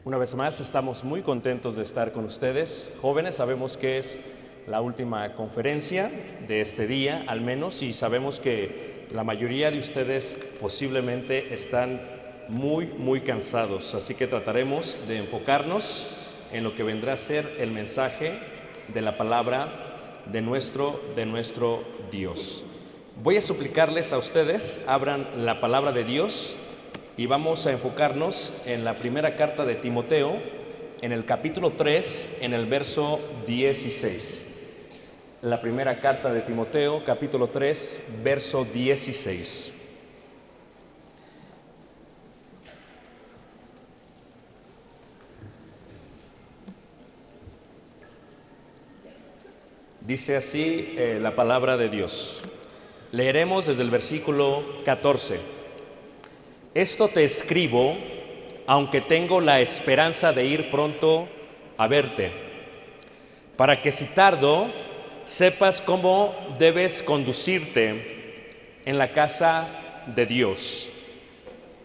Una vez más, estamos muy contentos de estar con ustedes. Jóvenes, sabemos que es la última conferencia de este día, al menos, y sabemos que la mayoría de ustedes posiblemente están muy cansados. Así que trataremos de enfocarnos en lo que vendrá a ser el mensaje de la palabra de nuestro Dios. Voy a suplicarles a ustedes, abran la palabra de Dios y vamos a enfocarnos en la primera carta de Timoteo, en el capítulo 3, en el verso 16. La primera carta de Timoteo, capítulo 3, verso 16. Dice así la palabra de Dios. Leeremos desde el versículo 14. Esto te escribo, aunque tengo la esperanza de ir pronto a verte, para que si tardo, sepas cómo debes conducirte en la casa de Dios,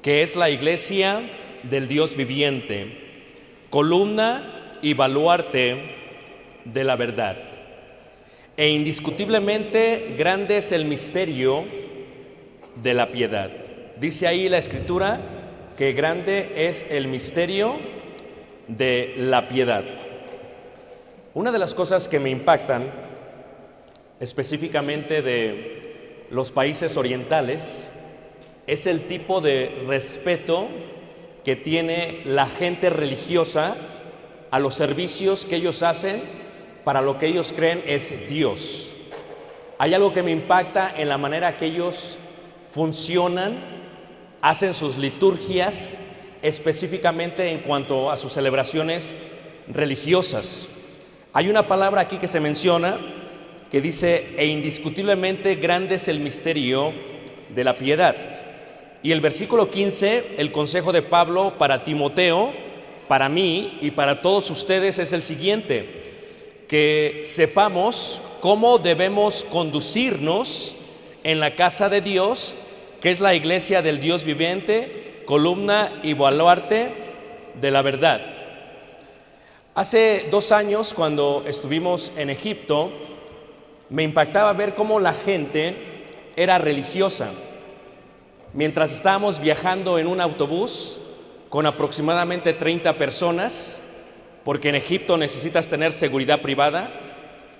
que es la iglesia del Dios viviente, columna y baluarte de la verdad. E indiscutiblemente grande es el misterio de la piedad. Dice ahí la Escritura que grande es el misterio de la piedad. Una de las cosas que me impactan, específicamente de los países orientales, es el tipo de respeto que tiene la gente religiosa a los servicios que ellos hacen para lo que ellos creen es Dios. Hay algo que me impacta en la manera que ellos funcionan, hacen sus liturgias, específicamente en cuanto a sus celebraciones religiosas. Hay una palabra aquí que se menciona que dice, e indiscutiblemente grande es el misterio de la piedad. Y el versículo 15, el consejo de Pablo para Timoteo, para mí y para todos ustedes es el siguiente: que sepamos cómo debemos conducirnos en la casa de Dios, que es la iglesia del Dios viviente, columna y baluarte de la verdad. Hace 2 años, cuando estuvimos en Egipto, me impactaba ver cómo la gente era religiosa. Mientras estábamos viajando en un autobús con aproximadamente 30 personas, porque en Egipto necesitas tener seguridad privada,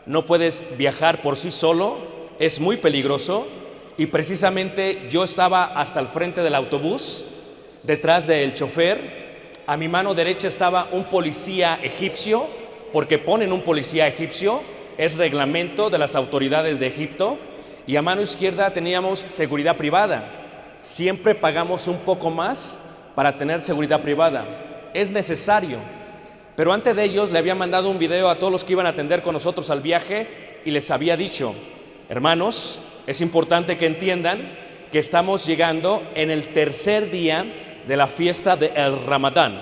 no puedes viajar por sí solo, es muy peligroso. Y precisamente yo estaba hasta el frente del autobús, detrás del chofer. A mi mano derecha estaba un policía egipcio, porque ponen un policía egipcio, es reglamento de las autoridades de Egipto. Y a mano izquierda teníamos seguridad privada. Siempre pagamos un poco más para tener seguridad privada. Es necesario. Pero antes de ellos le había mandado un video a todos los que iban a atender con nosotros al viaje y les había dicho: hermanos, es importante que entiendan que estamos llegando en el tercer día de la fiesta del Ramadán.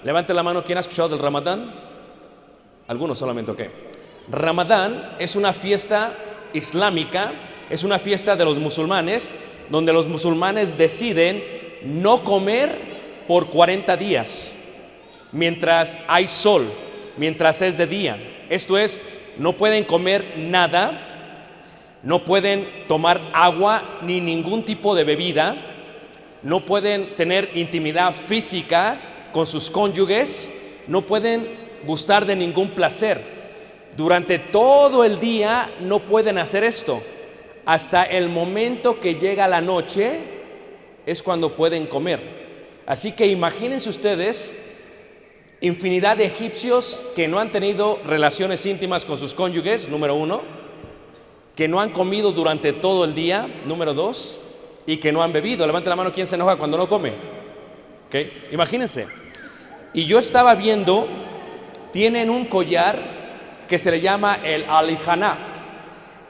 Levante la mano, ¿quién ha escuchado del Ramadán? Algunos solamente, ok. Ramadán es una fiesta islámica, es una fiesta de los musulmanes, donde los musulmanes deciden no comer por 40 días, mientras hay sol, mientras es de día. Esto es, no pueden comer nada, no pueden tomar agua ni ningún tipo de bebida, no pueden tener intimidad física con sus cónyuges, no pueden gustar de ningún placer. Durante todo el día no pueden hacer esto. Hasta el momento que llega la noche es cuando pueden comer. Así que imagínense ustedes infinidad de egipcios que no han tenido relaciones íntimas con sus cónyuges, número 1, que no han comido durante todo el día, número 2, y que no han bebido. Levante la mano, ¿quién se enoja cuando no come? ¿Okay? Imagínense. Y yo estaba viendo, tienen un collar que se le llama el alijaná.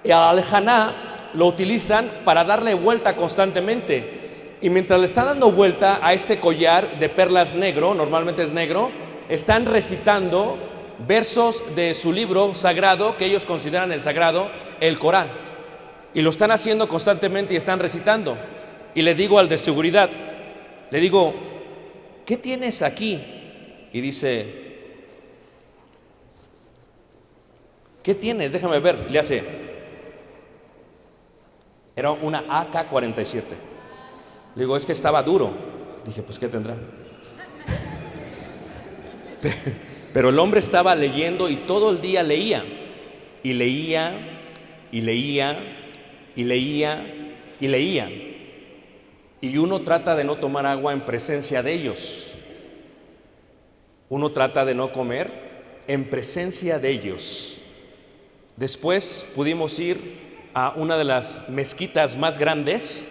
El alijaná lo utilizan para darle vuelta constantemente. Y mientras le están dando vuelta a este collar de perlas negro, normalmente es negro, están recitando versos de su libro sagrado, que ellos consideran el sagrado, el Corán. Y lo están haciendo constantemente y están recitando. Y le digo al de seguridad, le digo, ¿qué tienes aquí? y dice, ¿qué tienes? Déjame ver. Le hace, era una AK-47. Le digo, es que estaba duro. Dije, pues ¿qué tendrá? Pero el hombre estaba leyendo y todo el día leía. Y leía, y leía, y leía, y leía. Y uno trata de no tomar agua en presencia de ellos. Uno trata de no comer en presencia de ellos. Después pudimos ir a una de las mezquitas más grandes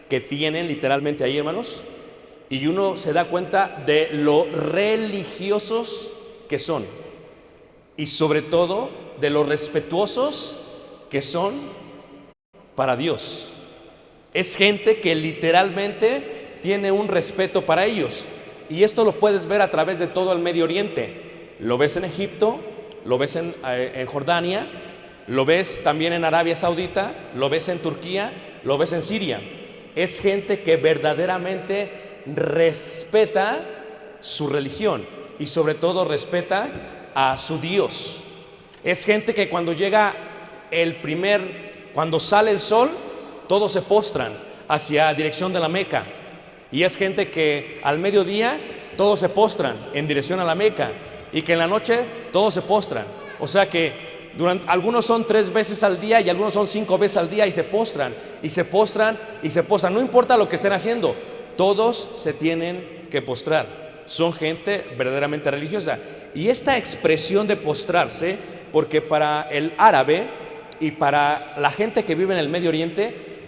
que tienen literalmente ahí, hermanos. Y uno se da cuenta de lo religiosos que son. Y sobre todo de lo respetuosos que son para Dios. Es gente que literalmente tiene un respeto para ellos. Y esto lo puedes ver a través de todo el Medio Oriente. Lo ves en Egipto, lo ves en Jordania, lo ves también en Arabia Saudita, lo ves en Turquía, lo ves en Siria. Es gente que verdaderamente respeta su religión y sobre todo respeta a su Dios. Es gente que cuando llega cuando sale el sol, todos se postran hacia dirección de la Meca. Y es gente que al mediodía todos se postran en dirección a la Meca y que en la noche todos se postran. O sea que algunos son 3 veces al día y algunos son 5 veces al día y se postran y se postran y se postran. No importa lo que estén haciendo, todos se tienen que postrar. Son gente verdaderamente religiosa. Y esta expresión de postrarse, porque para el árabe y para la gente que vive en el Medio Oriente,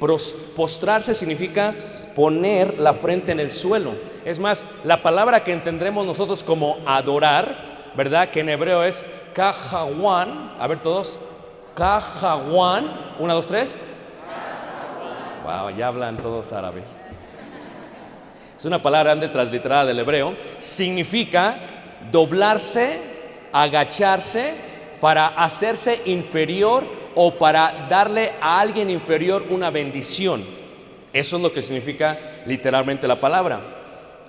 postrarse significa poner la frente en el suelo. Es más, la palabra que entendremos nosotros como adorar, ¿verdad? Que en hebreo es kahawan. A ver todos, kahawan. 1, 2, 3. Wow, ya hablan todos árabe. Es una palabra grande transliterada del hebreo. Significa doblarse, agacharse para hacerse inferior o para darle a alguien inferior una bendición. Eso es lo que significa literalmente la palabra.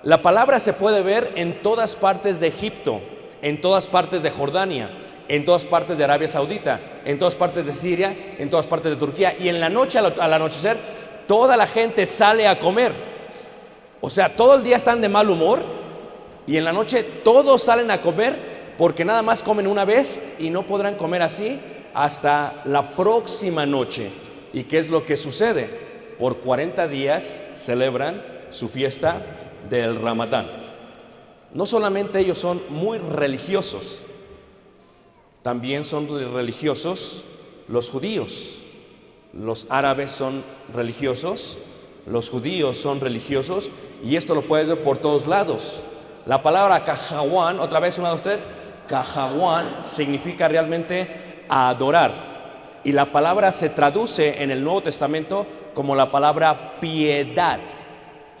La palabra se puede ver en todas partes de Egipto, en todas partes de Jordania, en todas partes de Arabia Saudita, en todas partes de Siria, en todas partes de Turquía. Y en la noche, al anochecer, toda la gente sale a comer. O sea, todo el día están de mal humor y en la noche todos salen a comer porque nada más comen una vez y no podrán comer así hasta la próxima noche. ¿Y qué es lo que sucede? Por 40 días celebran su fiesta del Ramadán. No solamente ellos son muy religiosos, también son religiosos los judíos. Los árabes son religiosos, los judíos son religiosos, y esto lo puedes ver por todos lados. La palabra kahawan, otra vez 1, 2, 3, kahawan significa realmente adorar. Y la palabra se traduce en el Nuevo Testamento como la palabra piedad.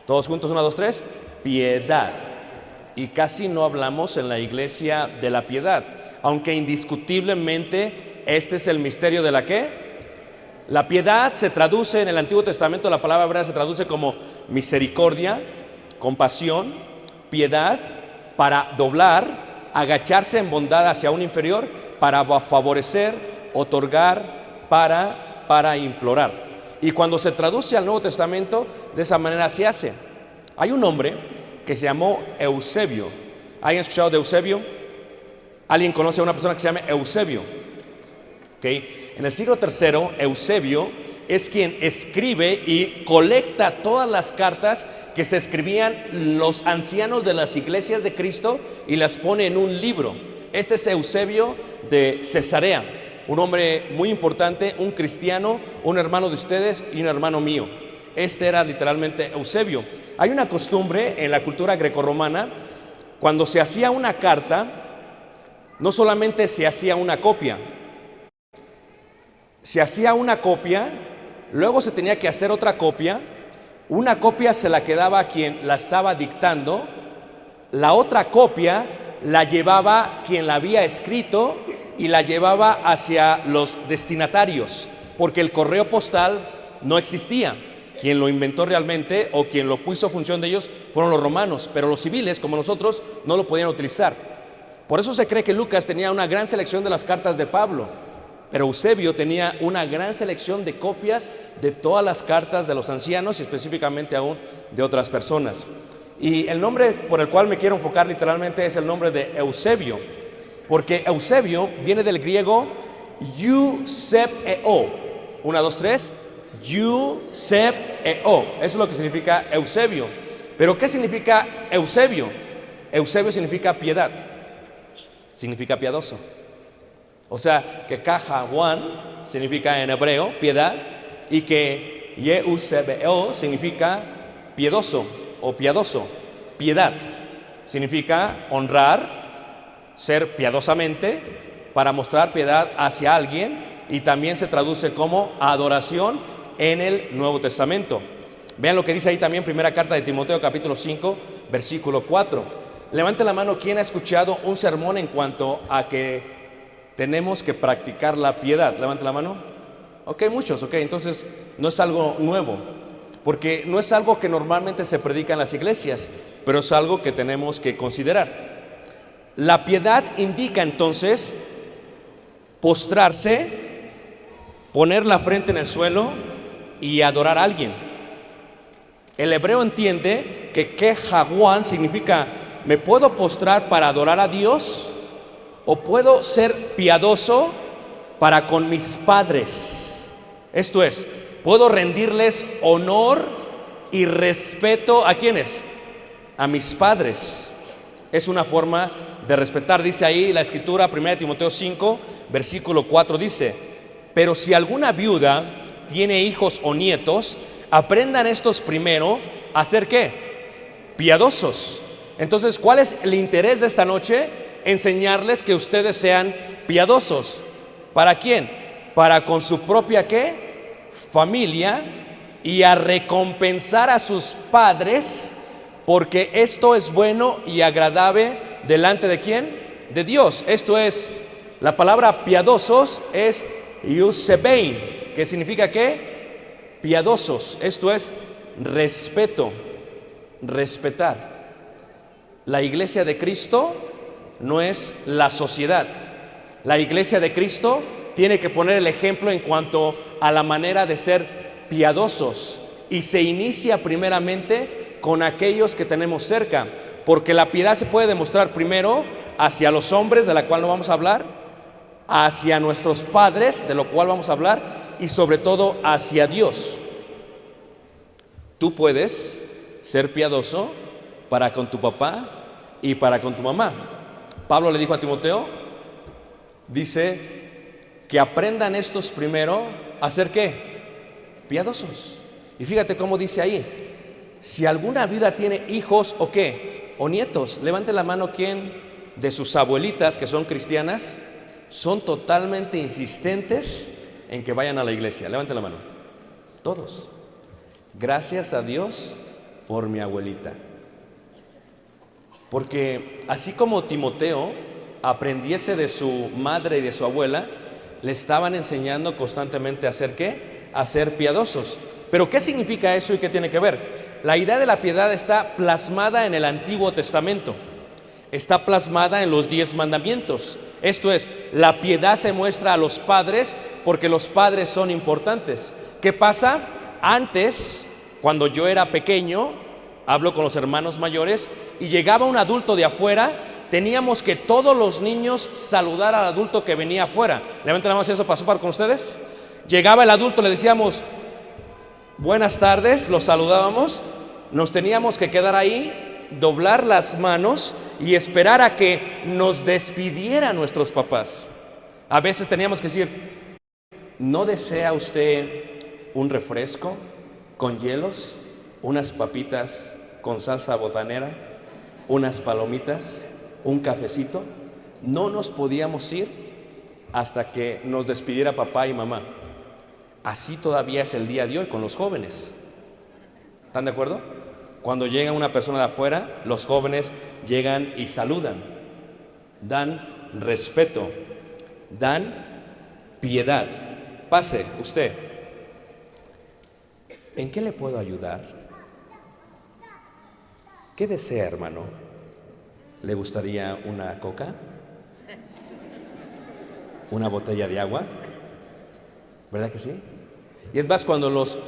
Todos juntos, 1, 2, 3, piedad. Y casi no hablamos en la iglesia de la piedad, aunque indiscutiblemente este es el misterio de la ¿qué? La piedad se traduce en el Antiguo Testamento, la palabra hebrea se traduce como misericordia, compasión, piedad, para doblar, agacharse en bondad hacia un inferior, para favorecer, otorgar, para implorar. Y cuando se traduce al Nuevo Testamento, de esa manera se hace. Hay un hombre que se llamó Eusebio. ¿Alguien ha escuchado de Eusebio? ¿Alguien conoce a una persona que se llama Eusebio? ¿Okay? En el siglo III, Eusebio es quien escribe y colecta todas las cartas que se escribían los ancianos de las iglesias de Cristo y las pone en un libro. Este es Eusebio de Cesarea, un hombre muy importante, un cristiano, un hermano de ustedes y un hermano mío. Este era literalmente Eusebio. Hay una costumbre en la cultura grecorromana, cuando se hacía una carta, no solamente se hacía una copia, se hacía una copia, luego se tenía que hacer otra copia, una copia se la quedaba a quien la estaba dictando, la otra copia la llevaba quien la había escrito y la llevaba hacia los destinatarios, porque el correo postal no existía. quien lo inventó realmente o quien lo puso a función de ellos fueron los romanos, pero los civiles, como nosotros, no lo podían utilizar. Por eso se cree que Lucas tenía una gran selección de las cartas de Pablo, pero Eusebio tenía una gran selección de copias de todas las cartas de los ancianos y específicamente aún de otras personas. Y el nombre por el cual me quiero enfocar literalmente es el nombre de Eusebio, porque Eusebio viene del griego Eusebio. 1, 2, 3. Eusebio. Eso es lo que significa Eusebio. Pero ¿qué significa Eusebio? Eusebio significa piedad, significa piadoso. O sea, que Cajahuán significa en hebreo piedad y que Eusebio significa piedoso o piadoso. Piedad significa honrar, ser piadosamente, para mostrar piedad hacia alguien, y también se traduce como adoración en el Nuevo Testamento. Vean lo que dice ahí también, primera carta de Timoteo, capítulo 5, versículo 4. Levante la mano quien ha escuchado un sermón en cuanto a que tenemos que practicar la piedad. Levante la mano. Ok, muchos, ok, entonces no es algo nuevo, porque no es algo que normalmente se predica en las iglesias, pero es algo que tenemos que considerar. La piedad indica entonces postrarse, poner la frente en el suelo y adorar a alguien. El hebreo entiende que Kejahuán significa me puedo postrar para adorar a Dios o puedo ser piadoso para con mis padres. Esto es, puedo rendirles honor y respeto ¿a quiénes? A mis padres. Es una forma de respetar. Dice ahí la escritura, 1 Timoteo 5, versículo 4, dice: pero si alguna viuda tiene hijos o nietos, aprendan estos primero a ser ¿qué? Piadosos. Entonces, ¿cuál es el interés de esta noche? Enseñarles que ustedes sean piadosos. ¿Para quién? Para con su propia ¿qué? Familia, y a recompensar a sus padres, porque esto es bueno y agradable delante de ¿quién? De Dios. Esto es, la palabra piadosos es Eusebein, que significa ¿qué? Piadosos. Esto es respeto, respetar. La iglesia de Cristo no es la sociedad. La iglesia de Cristo tiene que poner el ejemplo en cuanto a la manera de ser piadosos, y se inicia primeramente con aquellos que tenemos cerca, porque la piedad se puede demostrar primero hacia los hombres, de la cual no vamos a hablar, hacia nuestros padres, de lo cual vamos a hablar, y sobre todo hacia Dios. Tú puedes ser piadoso para con tu papá y para con tu mamá. Pablo le dijo a Timoteo, dice que aprendan estos primero a ser ¿qué? Piadosos. Y fíjate cómo dice ahí: si alguna viuda tiene hijos o qué, o nietos, levante la mano quien de sus abuelitas que son cristianas son totalmente insistentes en que vayan a la iglesia. Levante la mano. Todos. Gracias a Dios por mi abuelita. Porque así como Timoteo aprendiese de su madre y de su abuela, le estaban enseñando constantemente a hacer ¿qué? A ser piadosos. Pero ¿qué significa eso y qué tiene que ver? La idea de la piedad está plasmada en el Antiguo Testamento, está plasmada en los 10 mandamientos. Esto es, la piedad se muestra a los padres porque los padres son importantes. ¿Qué pasa? Antes, cuando yo era pequeño, hablo con los hermanos mayores, y llegaba un adulto de afuera, teníamos que todos los niños saludar al adulto que venía afuera. Levanten la mano si eso pasó con ustedes. Llegaba el adulto, le decíamos buenas tardes, los saludábamos, nos teníamos que quedar ahí, doblar las manos y esperar a que nos despidieran nuestros papás. A veces teníamos que decir, ¿no desea usted un refresco con hielos, unas papitas con salsa botanera, unas palomitas, un cafecito? No nos podíamos ir hasta que nos despidiera papá y mamá. Así todavía es el día de hoy con los jóvenes. ¿Están de acuerdo? Cuando llega una persona de afuera, los jóvenes llegan y saludan, dan respeto, dan piedad. Pase usted. ¿En qué le puedo ayudar? ¿Qué desea, hermano? ¿Le gustaría una coca? ¿Una botella de agua? ¿Verdad que sí? Y es más, cuando los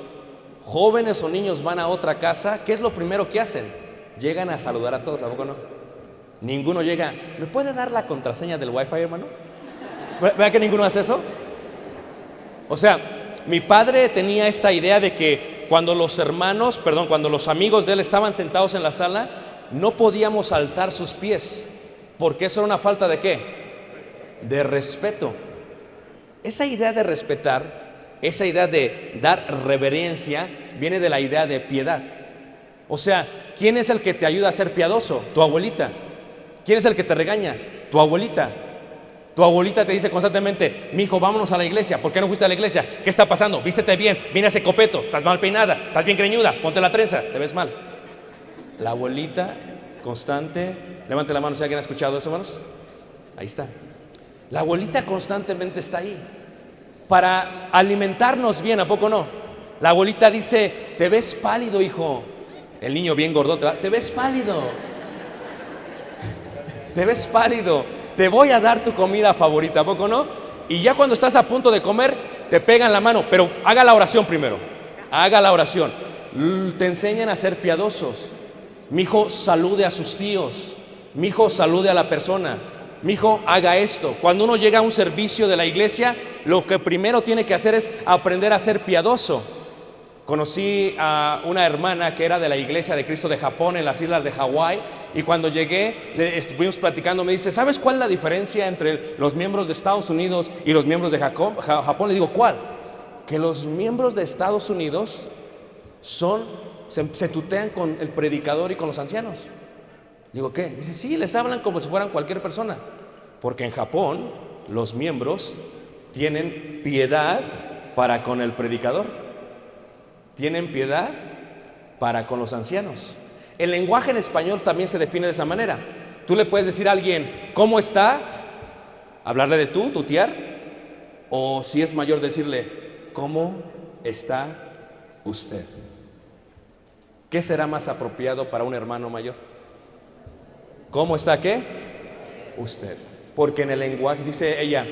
jóvenes o niños van a otra casa, ¿qué es lo primero que hacen? Llegan a saludar a todos, ¿a poco no? Ninguno llega, ¿me puede dar la contraseña del Wi-Fi, hermano? ¿Verdad que ninguno hace eso? O sea, mi padre tenía esta idea de que cuando cuando los amigos de él estaban sentados en la sala, no podíamos saltar sus pies, porque eso era una falta ¿de qué? De respeto. Esa idea de respetar, esa idea de dar reverencia, viene de la idea de piedad. O sea, ¿quién es el que te ayuda a ser piadoso? Tu abuelita. ¿Quién es el que te regaña? Tu abuelita. Tu abuelita te dice constantemente, mijo, vámonos a la iglesia. ¿Por qué no fuiste a la iglesia? ¿Qué está pasando? Vístete bien, viene ese copeto, estás mal peinada, estás bien greñuda, ponte la trenza, te ves mal. La abuelita constante, levante la mano si alguien ha escuchado eso, hermanos. Ahí está. La abuelita constantemente está ahí para alimentarnos bien, ¿a poco no? La abuelita dice, te ves pálido, hijo. El niño bien gordote, te ves pálido. Te ves pálido. Te voy a dar tu comida favorita, ¿a poco no? Y ya cuando estás a punto de comer, te pegan la mano, pero haga la oración primero. Haga la oración. Te enseñan a ser piadosos. Mi hijo salude a sus tíos. Mi hijo salude a la persona. Mi hijo haga esto. Cuando uno llega a un servicio de la iglesia, lo que primero tiene que hacer es aprender a ser piadoso. Conocí a una hermana que era de la Iglesia de Cristo de Japón en las islas de Hawái, y cuando llegué estuvimos platicando. Me dice, ¿sabes cuál es la diferencia entre los miembros de Estados Unidos y los miembros de Japón? Le digo, ¿cuál? Que los miembros de Estados Unidos se tutean con el predicador y con los ancianos. Digo, ¿qué? Dice, sí, les hablan como si fueran cualquier persona, porque en Japón los miembros tienen piedad para con el predicador. Tienen piedad para con los ancianos. El lenguaje en español también se define de esa manera. Tú le puedes decir a alguien, ¿cómo estás? Hablarle de tú, tutear. O si es mayor, decirle, ¿cómo está usted? ¿Qué será más apropiado para un hermano mayor? ¿Cómo está qué? Usted. Porque en el lenguaje, dice ella,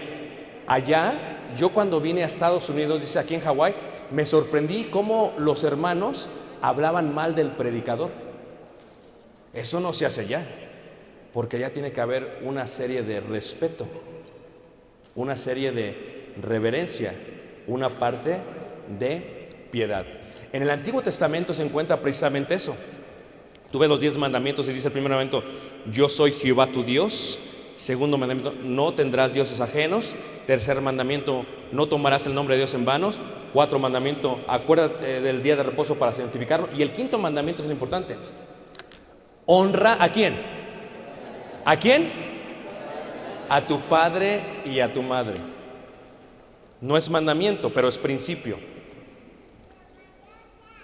allá, yo cuando vine a Estados Unidos, dice aquí en Hawái, me sorprendí cómo los hermanos hablaban mal del predicador. Eso no se hace allá, porque allá tiene que haber una serie de respeto, una serie de reverencia, una parte de piedad. En el Antiguo Testamento se encuentra precisamente eso. Tú ves los 10 mandamientos y dice el primer mandamiento, yo soy Jehová tu Dios. Segundo mandamiento, no tendrás dioses ajenos. Tercer mandamiento, no tomarás el nombre de Dios en vanos. 4 mandamiento, acuérdate del día de reposo para santificarlo. Y el 5.º mandamiento es el importante. Honra ¿a quién? ¿A quién? A tu padre y a tu madre. No es mandamiento, pero es principio.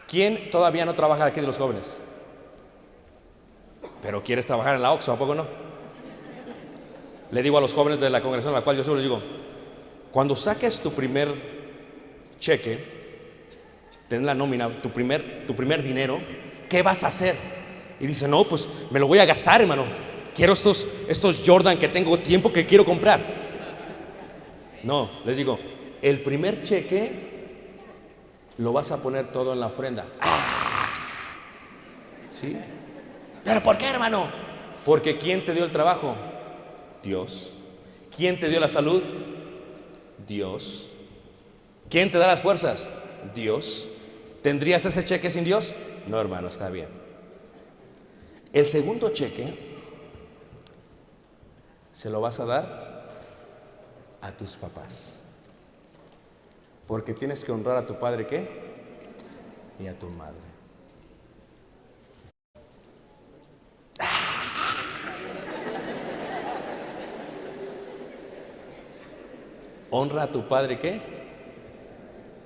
¿Quién todavía no trabaja aquí de los jóvenes? Pero quieres trabajar en la Oxxo, ¿a poco no? Le digo a los jóvenes de la congregación a la cual yo solo les digo, cuando saques tu primer cheque, ten la nómina, tu primer dinero, ¿qué vas a hacer? Y dice, no, pues me lo voy a gastar, hermano. Quiero estos Jordan que tengo tiempo que quiero comprar. No, les digo, el primer cheque lo vas a poner todo en la ofrenda. ¡Ah! ¿Sí? ¿Pero por qué, hermano? Porque ¿quién te dio el trabajo? Dios. ¿Quién te dio la salud? Dios. ¿Quién te da las fuerzas? Dios. ¿Tendrías ese cheque sin Dios? No, hermano, está bien. El segundo cheque se lo vas a dar a tus papás. Porque tienes que honrar a tu padre, ¿qué? Y a tu madre. Honra a tu padre, ¿qué?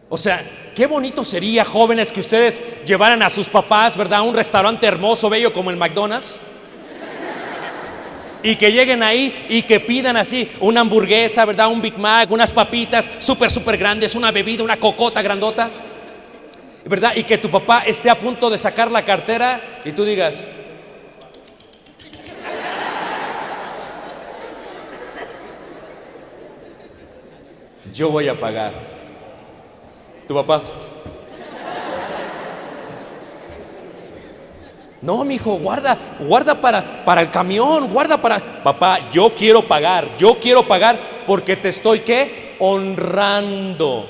O sea, qué bonito sería, jóvenes, que ustedes llevaran a sus papás, ¿verdad?, a un restaurante hermoso, bello como el McDonald's, y que lleguen ahí y que pidan así una hamburguesa, ¿verdad?, un Big Mac, unas papitas súper grandes, una bebida, una cocota grandota. ¿verdad? Y que tu papá esté a punto de sacar la cartera y tú digas: yo voy a pagar. Tu papá: no, mijo, guarda para el camión, guarda para... Papá, yo quiero pagar porque te estoy, ¿qué? Honrando.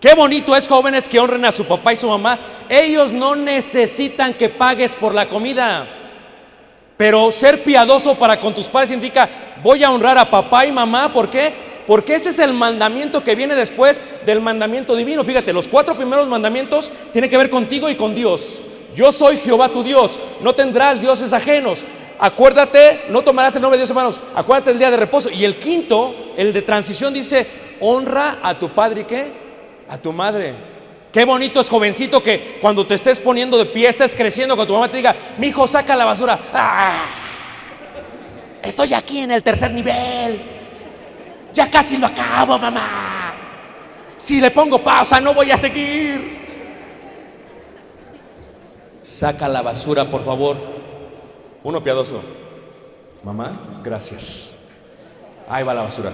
Qué bonito es, jóvenes, que honren a su papá y su mamá. Ellos no necesitan que pagues por la comida, pero ser piadoso para con tus padres indica: voy a honrar a papá y mamá. ¿Por qué? Porque ese es el mandamiento que viene después del mandamiento divino. Fíjate, los 4 primeros mandamientos tienen que ver contigo y con Dios. Yo soy Jehová tu Dios, no tendrás dioses ajenos. Acuérdate, no tomarás el nombre de Dios, hermanos. Acuérdate del día de reposo. Y el quinto, el de transición, dice: honra a tu padre y ¿qué? A tu madre. Qué bonito es, jovencito, que cuando te estés poniendo de pie, estés creciendo, con tu mamá te diga: mi hijo, saca la basura. ¡Ah! Estoy aquí en el 3er nivel. Ya casi lo acabo, mamá. Si le pongo pausa, no voy a seguir. Saca la basura, por favor. Uno piadoso: mamá, gracias. Ahí va la basura.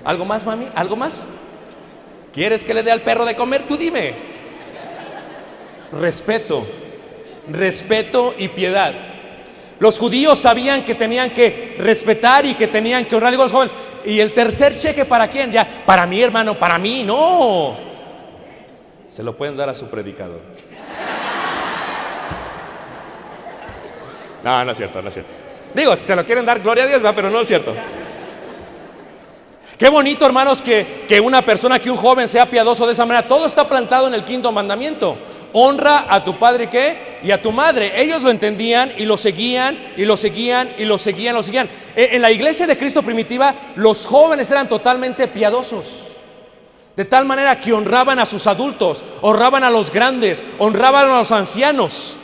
¿Algo más, mami? ¿Algo más? ¿Quieres que le dé al perro de comer? Tú dime. Respeto y piedad. Los judíos sabían que tenían que respetar y que tenían que honrar a los jóvenes. Y el tercer cheque, ¿para quién? Ya, para mí, hermano, para mí, no. Se lo pueden dar a su predicador. No, no es cierto, no es cierto. Digo, si se lo quieren dar, gloria a Dios, va, pero no es cierto. Qué bonito, hermanos, que una persona, que un joven sea piadoso de esa manera. Todo está plantado en el 5.º mandamiento. Honra a tu padre, ¿qué? Y a tu madre. Ellos lo entendían y lo seguían, y lo seguían, y lo seguían, lo seguían. En la iglesia de Cristo primitiva, los jóvenes eran totalmente piadosos. De tal manera que honraban a sus adultos, honraban a los grandes, honraban a los ancianos.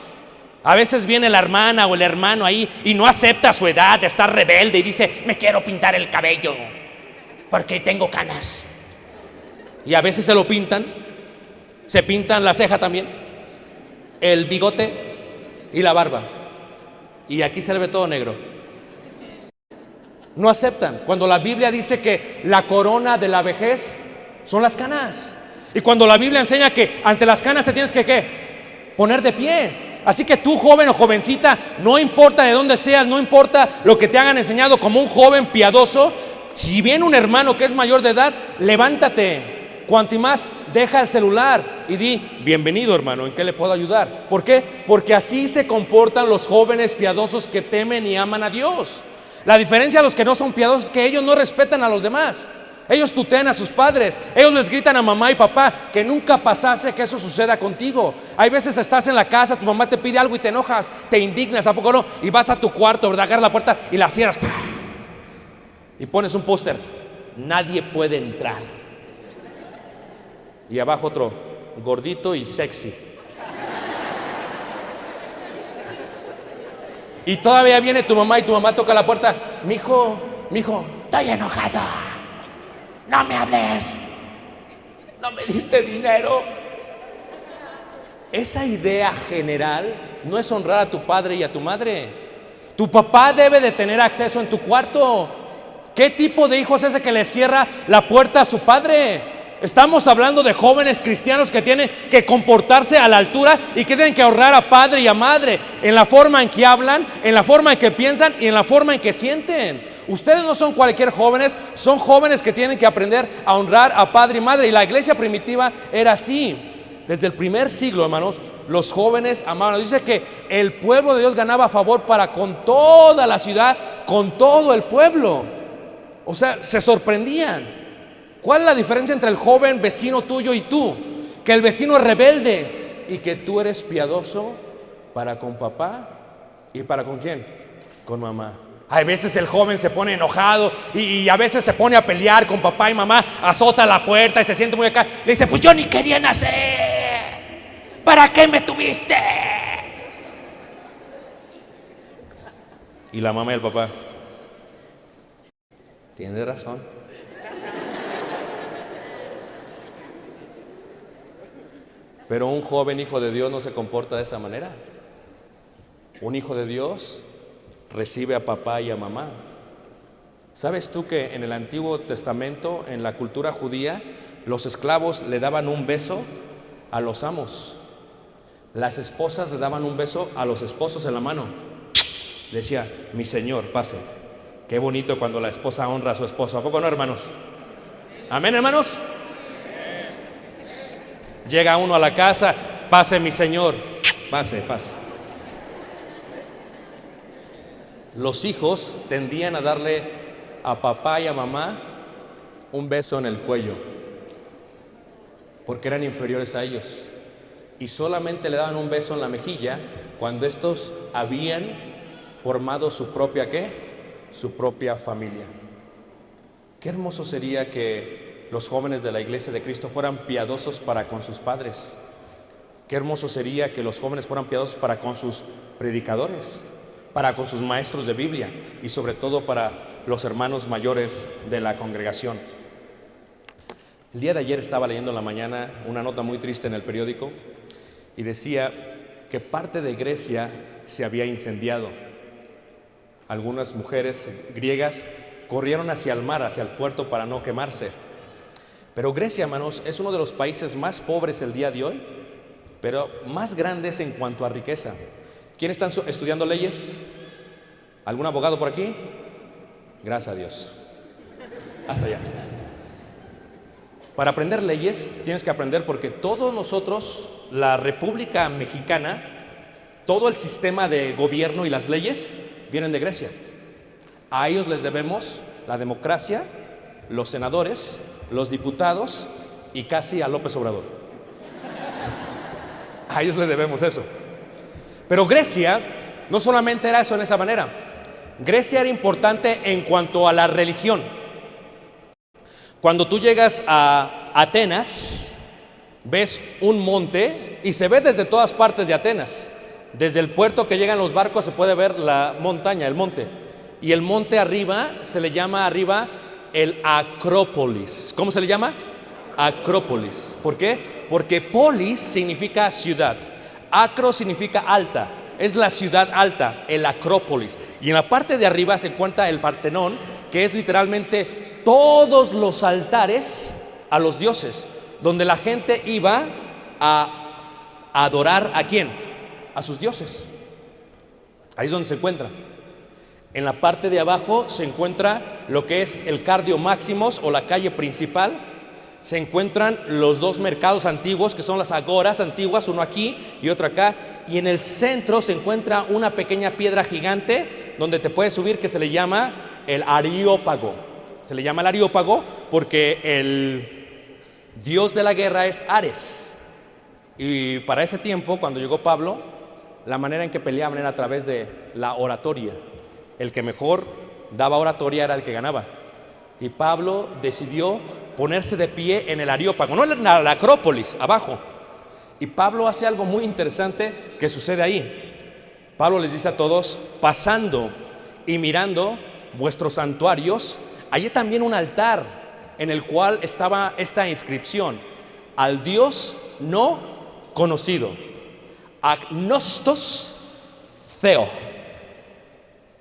A veces viene la hermana o el hermano ahí y no acepta su edad, está rebelde y dice: me quiero pintar el cabello porque tengo canas. Y a veces se lo pintan, se pintan la ceja también, el bigote y la barba. Y aquí se le ve todo negro. No aceptan. Cuando la Biblia dice que la corona de la vejez son las canas. Y cuando la Biblia enseña que ante las canas te tienes que, ¿qué? Poner de pie. Así que tú, joven o jovencita, no importa de dónde seas, no importa lo que te hayan enseñado, como un joven piadoso, si viene un hermano que es mayor de edad, levántate. Cuanto más, deja el celular y di: bienvenido, hermano, ¿en qué le puedo ayudar? ¿Por qué? Porque así se comportan los jóvenes piadosos que temen y aman a Dios. La diferencia de los que no son piadosos es que ellos no respetan a los demás. Ellos tutean a sus padres, ellos les gritan a mamá y papá. Que nunca pasase que eso suceda contigo. Hay veces estás en la casa, tu mamá te pide algo y te enojas, te indignas, ¿a poco no? Y vas a tu cuarto, ¿verdad? Agarras la puerta y la cierras y pones un póster: nadie puede entrar. Y abajo otro: gordito y sexy. Y todavía viene tu mamá y tu mamá toca la puerta: mijo, estoy enojado. No me hables. No me diste dinero. Esa idea general no es honrar a tu padre y a tu madre. Tu papá debe de tener acceso en tu cuarto. ¿Qué tipo de hijo es ese que le cierra la puerta a su padre? Estamos hablando de jóvenes cristianos que tienen que comportarse a la altura y que tienen que honrar a padre y a madre en la forma en que hablan, en la forma en que piensan y en la forma en que sienten. Ustedes no son cualquier jóvenes, son jóvenes que tienen que aprender a honrar a padre y madre. Y la iglesia primitiva era así. Desde el primer siglo, hermanos, los jóvenes amaban. Dice que el pueblo de Dios ganaba favor para con toda la ciudad, con todo el pueblo. O sea, se sorprendían. ¿Cuál es la diferencia entre el joven vecino tuyo y tú? Que el vecino es rebelde y que tú eres piadoso para con papá y para con ¿quién? Con mamá. Hay veces el joven se pone enojado y a veces se pone a pelear con papá y mamá, azota la puerta y se siente muy acá. Le dice: pues yo ni quería nacer. ¿Para qué me tuviste? Y la mamá y el papá: tiene razón. Pero un joven hijo de Dios no se comporta de esa manera. Un hijo de Dios recibe a papá y a mamá. ¿Sabes tú que en el Antiguo Testamento, en la cultura judía, los esclavos le daban un beso a los amos? Las esposas le daban un beso a los esposos en la mano. Le decía, mi señor, pase. Qué bonito cuando la esposa honra a su esposo. ¿A poco no, hermanos? ¿Amén, hermanos? Llega uno a la casa, pase, mi señor. Pase, pase. Los hijos tendían a darle a papá y a mamá un beso en el cuello, porque eran inferiores a ellos, y solamente le daban un beso en la mejilla cuando estos habían formado su propia ¿qué? Su propia familia. Qué hermoso sería que los jóvenes de la Iglesia de Cristo fueran piadosos para con sus padres. Qué hermoso sería que los jóvenes fueran piadosos para con sus predicadores, para con sus maestros de Biblia y sobre todo para los hermanos mayores de la congregación. El día de ayer estaba leyendo en la mañana una nota muy triste en el periódico y decía que parte de Grecia se había incendiado. Algunas mujeres griegas corrieron hacia el mar, hacia el puerto para no quemarse. Pero Grecia, hermanos, es uno de los países más pobres el día de hoy, pero más grandes en cuanto a riqueza. ¿Quiénes están estudiando leyes? ¿Algún abogado por aquí? Gracias a Dios. Hasta allá. Para aprender leyes tienes que aprender porque todos nosotros, la República Mexicana, todo el sistema de gobierno y las leyes vienen de Grecia. A ellos les debemos la democracia, los senadores, los diputados y casi a López Obrador. A ellos les debemos eso. Pero Grecia no solamente era eso en esa manera. Grecia era importante en cuanto a la religión. Cuando tú llegas a Atenas, ves un monte y se ve desde todas partes de Atenas. Desde el puerto que llegan los barcos se puede ver la montaña, el monte. Y el monte arriba se le llama arriba el Acrópolis. ¿Cómo se le llama? Acrópolis. ¿Por qué? Porque polis significa ciudad. Acro significa alta. Es la ciudad alta, el Acrópolis. Y en la parte de arriba se encuentra el Partenón, que es literalmente todos los altares a los dioses, donde la gente iba a adorar ¿a quién? A sus dioses. Ahí es donde se encuentra. En la parte de abajo se encuentra lo que es el Cardio Máximos o la calle principal. Se encuentran los dos mercados antiguos, que son las agoras antiguas, uno aquí y otro acá. Y en el centro se encuentra una pequeña piedra gigante donde te puedes subir, que se le llama el Areópago. Se le llama el Areópago porque el dios de la guerra es Ares. Y para ese tiempo, cuando llegó Pablo, la manera en que peleaban era a través de la oratoria. El que mejor daba oratoria era el que ganaba. Y Pablo decidió ponerse de pie en el Areópago, no en la Acrópolis, abajo. Y Pablo hace algo muy interesante que sucede ahí. Pablo les dice a todos, pasando y mirando vuestros santuarios, hay también un altar en el cual estaba esta inscripción: al Dios no conocido, agnostos theo,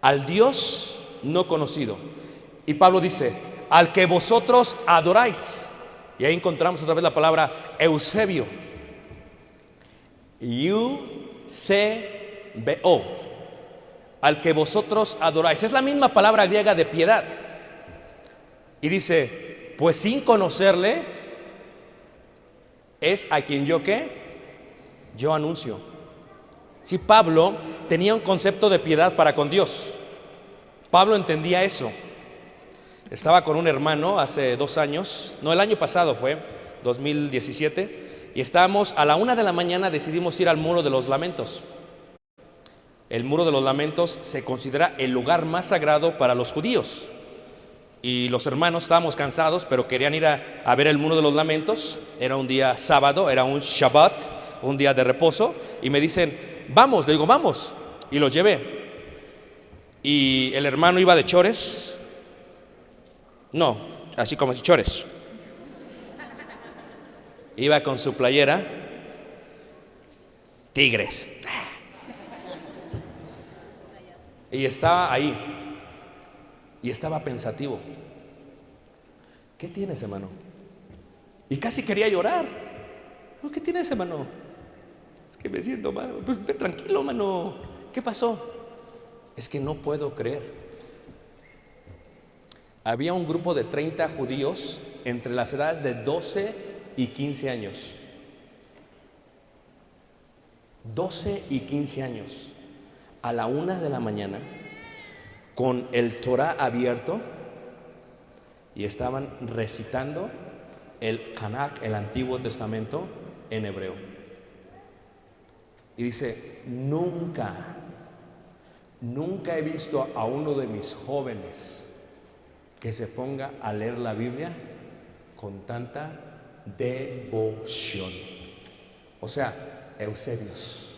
al Dios no conocido. Y Pablo dice, al que vosotros adoráis. Y ahí encontramos otra vez la palabra Eusebio. U-C-B-O. Al que vosotros adoráis. Es la misma palabra griega de piedad. Y dice, pues sin conocerle, es a quien yo ¿qué? Yo anuncio. Si Pablo tenía un concepto de piedad para con Dios. Pablo entendía eso. Estaba con un hermano hace 2 años, no, el año pasado fue, 2017, y estábamos a la 1 de la mañana, decidimos ir al Muro de los Lamentos. El Muro de los Lamentos se considera el lugar más sagrado para los judíos. Y los hermanos estábamos cansados, pero querían ir a ver el Muro de los Lamentos. Era un día sábado, era un Shabbat, un día de reposo. Y me dicen, vamos, le digo, vamos. Y los llevé. Y el hermano iba de chores. No, así como si chores. Iba con su playera tigres. Y estaba ahí, y estaba pensativo. ¿Qué tienes, hermano? Y casi quería llorar. ¿Qué tienes, hermano? Es que me siento mal. Pues tranquilo, hermano. ¿Qué pasó? Es que no puedo creer. Había un grupo de 30 judíos entre las edades de 12 y 15 años. 12 y 15 años. A la 1 de la mañana, con el Torah abierto, y estaban recitando el Tanaj, el Antiguo Testamento, en hebreo. Y dice: nunca he visto a uno de mis jóvenes que se ponga a leer la Biblia con tanta devoción. O sea, Eusebios,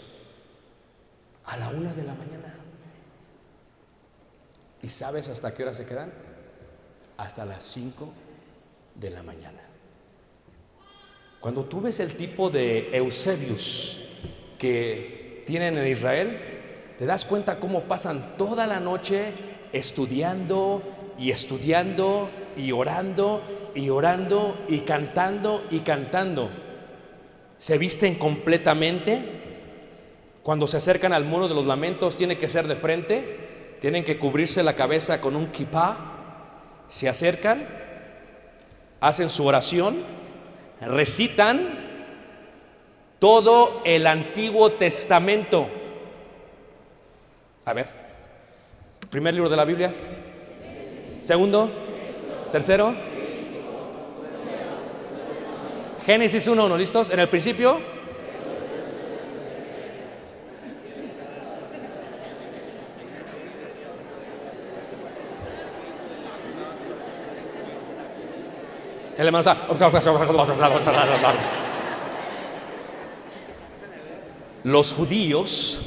a la 1 de la mañana. ¿Y sabes hasta qué hora se quedan? Hasta las 5 de la mañana. Cuando tú ves el tipo de Eusebius que tienen en Israel, te das cuenta cómo pasan toda la noche estudiando y estudiando y orando y orando y cantando y cantando. Se visten completamente. Cuando se acercan al muro de los lamentos, tiene que ser de frente, tienen que cubrirse la cabeza con un kipá. Se acercan, hacen su oración, recitan todo el Antiguo Testamento. A ver, primer libro de la Biblia, segundo, tercero, Génesis 1, ¿no? ¿Listos? En el principio, el hermano está. Los judíos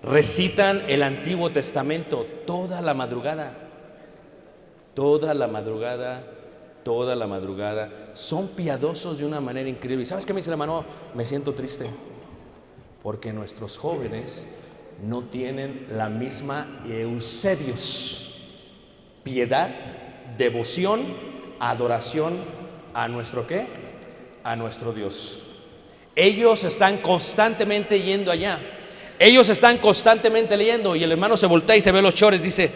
recitan el Antiguo Testamento toda la madrugada. Toda la madrugada, toda la madrugada. Son piadosos de una manera increíble. ¿Y sabes qué me dice el hermano? Me siento triste porque nuestros jóvenes no tienen la misma Eusebios, piedad, devoción, adoración a nuestro ¿qué? A nuestro Dios. Ellos están constantemente yendo allá. Ellos están constantemente leyendo. Y el hermano se voltea y se ve los chores. Dice: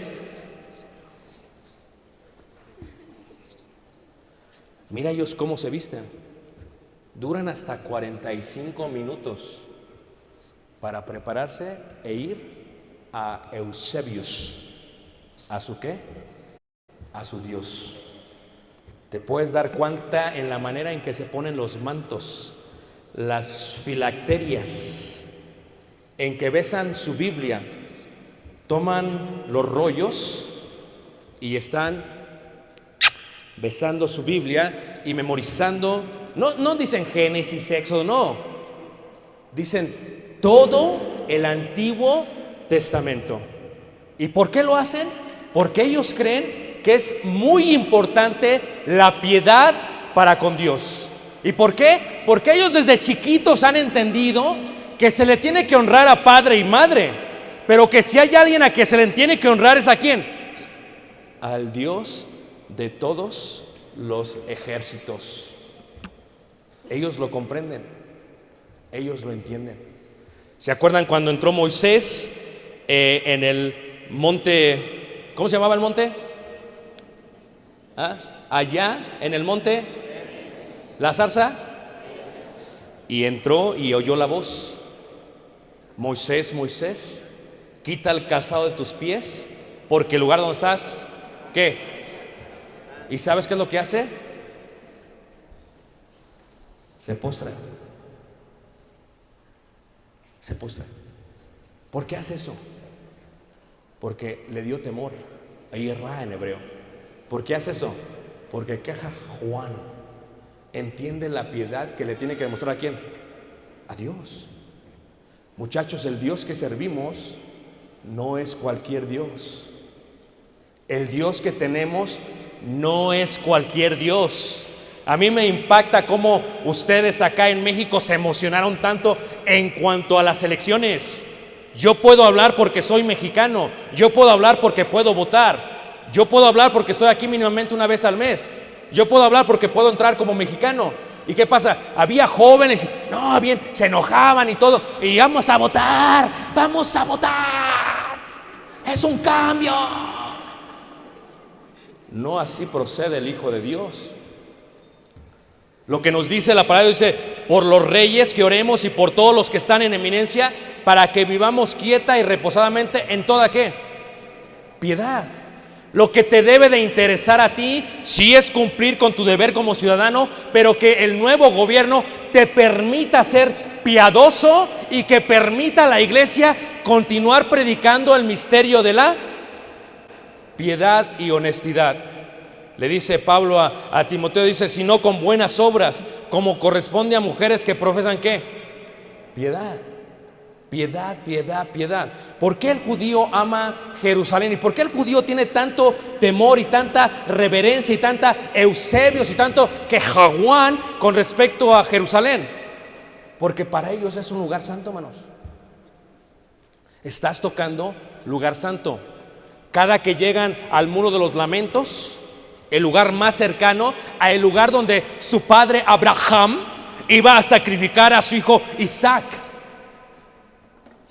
mira ellos cómo se visten. Duran hasta 45 minutos para prepararse e ir a Eusebius. ¿A su qué? A su Dios. Te puedes dar cuenta en la manera en que se ponen los mantos, las filacterias, en que besan su Biblia, toman los rollos y están besando su Biblia y memorizando. No dicen Génesis, Éxodo, no. Dicen todo el Antiguo Testamento. ¿Y por qué lo hacen? Porque ellos creen que es muy importante la piedad para con Dios. ¿Y por qué? Porque ellos desde chiquitos han entendido que se le tiene que honrar a padre y madre, pero que si hay alguien a que se le tiene que honrar, ¿es a quién? Al Dios de todos los ejércitos. Ellos lo comprenden, ellos lo entienden. ¿Se acuerdan cuando entró Moisés en el monte? ¿Cómo se llamaba el monte? Allá en el monte, la zarza, y entró y oyó la voz: Moisés, Moisés, quita el calzado de tus pies, porque el lugar donde estás, ¿qué? ¿Y sabes qué es lo que hace? Se postra. Se postra. ¿Por qué hace eso? Porque le dio temor. Ahí erra en hebreo. ¿Por qué hace eso? Porque queja Juan. Entiende la piedad que le tiene que demostrar a quién. A Dios. Muchachos, el Dios que servimos no es cualquier Dios. El Dios que tenemos no es cualquier Dios. A mí me impacta cómo ustedes acá en México se emocionaron tanto en cuanto a las elecciones. Yo puedo hablar porque soy mexicano, yo puedo hablar porque puedo votar, yo puedo hablar porque estoy aquí mínimamente una vez al mes, yo puedo hablar porque puedo entrar como mexicano. ¿Y qué pasa? Había jóvenes, no, bien, se enojaban y todo, y vamos a votar, es un cambio. No así procede el Hijo de Dios. Lo que nos dice la palabra dice, por los reyes que oremos y por todos los que están en eminencia, para que vivamos quieta y reposadamente en toda ¿qué? Piedad. Lo que te debe de interesar a ti, sí es cumplir con tu deber como ciudadano, pero que el nuevo gobierno te permita ser piadoso y que permita a la iglesia continuar predicando el misterio de la piedad y honestidad. Le dice Pablo a Timoteo, dice, sino con buenas obras, como corresponde a mujeres que profesan ¿qué? Piedad, piedad, piedad, piedad. ¿Por qué el judío ama Jerusalén? ¿Y por qué el judío tiene tanto temor y tanta reverencia y tanta Eusebios y tanto quejaguán con respecto a Jerusalén? Porque para ellos es un lugar santo, hermanos. Estás tocando lugar santo. Cada que llegan al muro de los lamentos, el lugar más cercano a el lugar donde su padre Abraham iba a sacrificar a su hijo Isaac,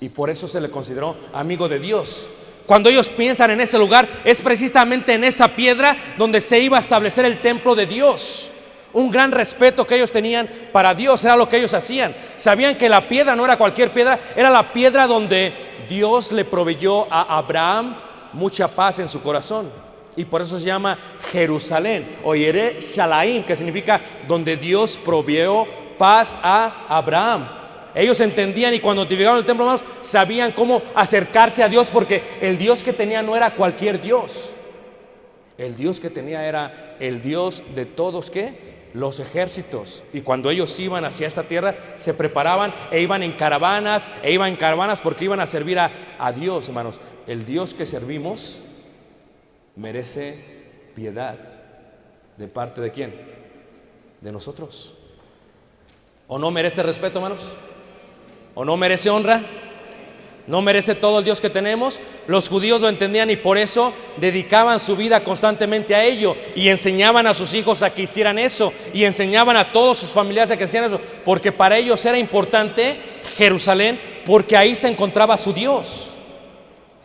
y por eso se le consideró amigo de Dios. Cuando ellos piensan en ese lugar, es precisamente en esa piedra donde se iba a establecer el templo de Dios. Un gran respeto que ellos tenían para Dios era lo que ellos hacían. Sabían que la piedra no era cualquier piedra, era la piedra donde Dios le proveyó a Abraham mucha paz en su corazón. Y por eso se llama Jerusalén o Yerushalayim, que significa donde Dios proveyó paz a Abraham. Ellos entendían, y cuando llegaron al templo, hermanos, sabían cómo acercarse a Dios, porque el Dios que tenía no era cualquier Dios. El Dios que tenía era el Dios de todos ¿qué? Los ejércitos. Y cuando ellos iban hacia esta tierra, se preparaban e iban en caravanas, porque iban a servir a Dios, hermanos. El Dios que servimos merece piedad. ¿De parte de quién? De nosotros. ¿O no merece respeto, hermanos? ¿O no merece honra? ¿No merece todo el Dios que tenemos? Los judíos lo entendían y por eso dedicaban su vida constantemente a ello, y enseñaban a sus hijos a que hicieran eso, y enseñaban a todos sus familiares a que hicieran eso, porque para ellos era importante Jerusalén, porque ahí se encontraba su Dios.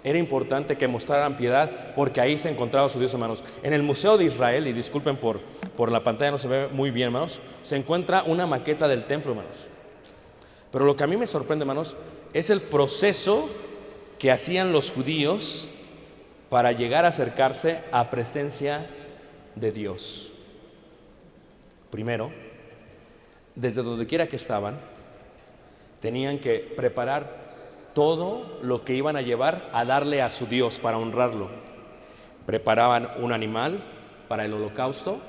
Era importante que mostraran piedad, porque ahí se encontraba su Dios, hermanos. En el Museo de Israel, y disculpen por la pantalla, no se ve muy bien, hermanos, se encuentra una maqueta del templo, hermanos. Pero lo que a mí me sorprende, hermanos, es el proceso que hacían los judíos para llegar a acercarse a presencia de Dios. Primero, desde donde quiera que estaban, tenían que preparar todo lo que iban a llevar a darle a su Dios para honrarlo. Preparaban un animal para el holocausto,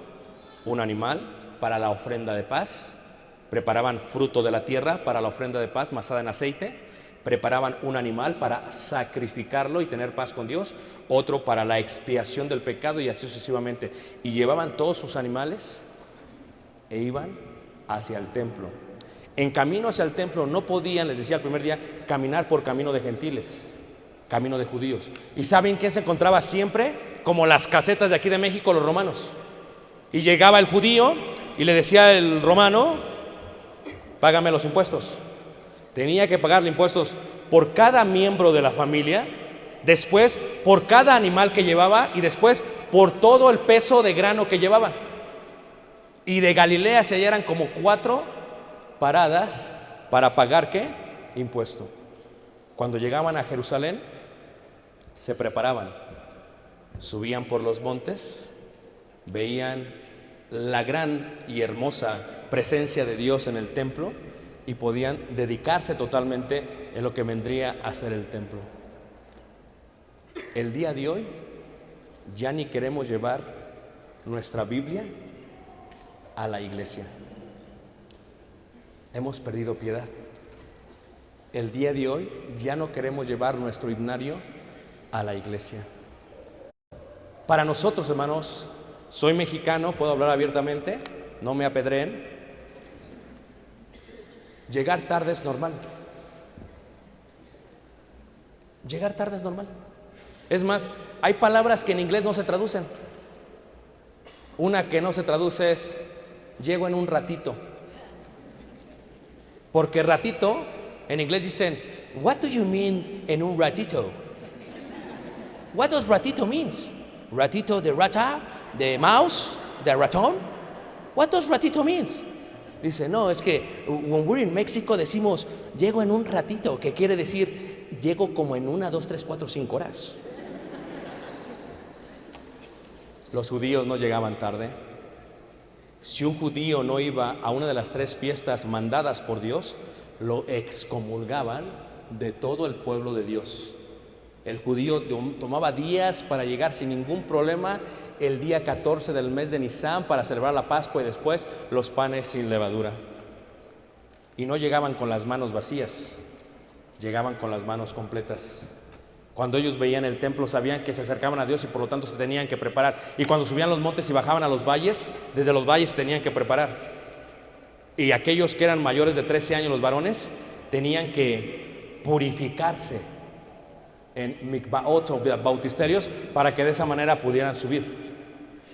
un animal para la ofrenda de paz, preparaban fruto de la tierra para la ofrenda de paz masada en aceite, preparaban un animal para sacrificarlo y tener paz con Dios, otro para la expiación del pecado, y así sucesivamente. Y llevaban todos sus animales e iban hacia el templo. En camino hacia el templo no podían, les decía el primer día, caminar por camino de gentiles, camino de judíos. ¿Y saben qué se encontraba siempre? Como las casetas de aquí de México, los romanos. Y llegaba el judío y le decía el romano, págame los impuestos. Tenía que pagarle impuestos por cada miembro de la familia, después por cada animal que llevaba, y después por todo el peso de grano que llevaba. Y de Galilea se hallaran como 4 paradas para pagar ¿qué? Impuesto. Cuando llegaban a Jerusalén, se preparaban, subían por los montes, veían la gran y hermosa presencia de Dios en el templo y podían dedicarse totalmente en lo que vendría a ser el templo. El día de hoy ya ni queremos llevar nuestra Biblia a la iglesia. Hemos perdido piedad. El día de hoy ya no queremos llevar nuestro himnario a la iglesia. Para nosotros, hermanos, soy mexicano, puedo hablar abiertamente, no me apedreen. Llegar tarde es normal. Llegar tarde es normal. Es más, hay palabras que en inglés no se traducen. Una que no se traduce es llego en un ratito. Porque ratito, en inglés dicen, what do you mean en un ratito? What does ratito means? Ratito de rata, de mouse, de ratón? What does ratito means? Dice, no, es que when we're in Mexico decimos, llego en un ratito, que quiere decir, llego como en 1, 2, 3, 4, 5 horas. Los judíos no llegaban tarde. Si un judío no iba a una de las 3 fiestas mandadas por Dios, lo excomulgaban de todo el pueblo de Dios. El judío tomaba días para llegar sin ningún problema el día 14 del mes de Nisan para celebrar la Pascua y después los panes sin levadura. Y no llegaban con las manos vacías, llegaban con las manos completas. Cuando ellos veían el templo sabían que se acercaban a Dios y por lo tanto se tenían que preparar. Y cuando subían los montes y bajaban a los valles, desde los valles tenían que preparar. Y aquellos que eran mayores de 13 años, los varones, tenían que purificarse en mikvaot o bautisterios para que de esa manera pudieran subir.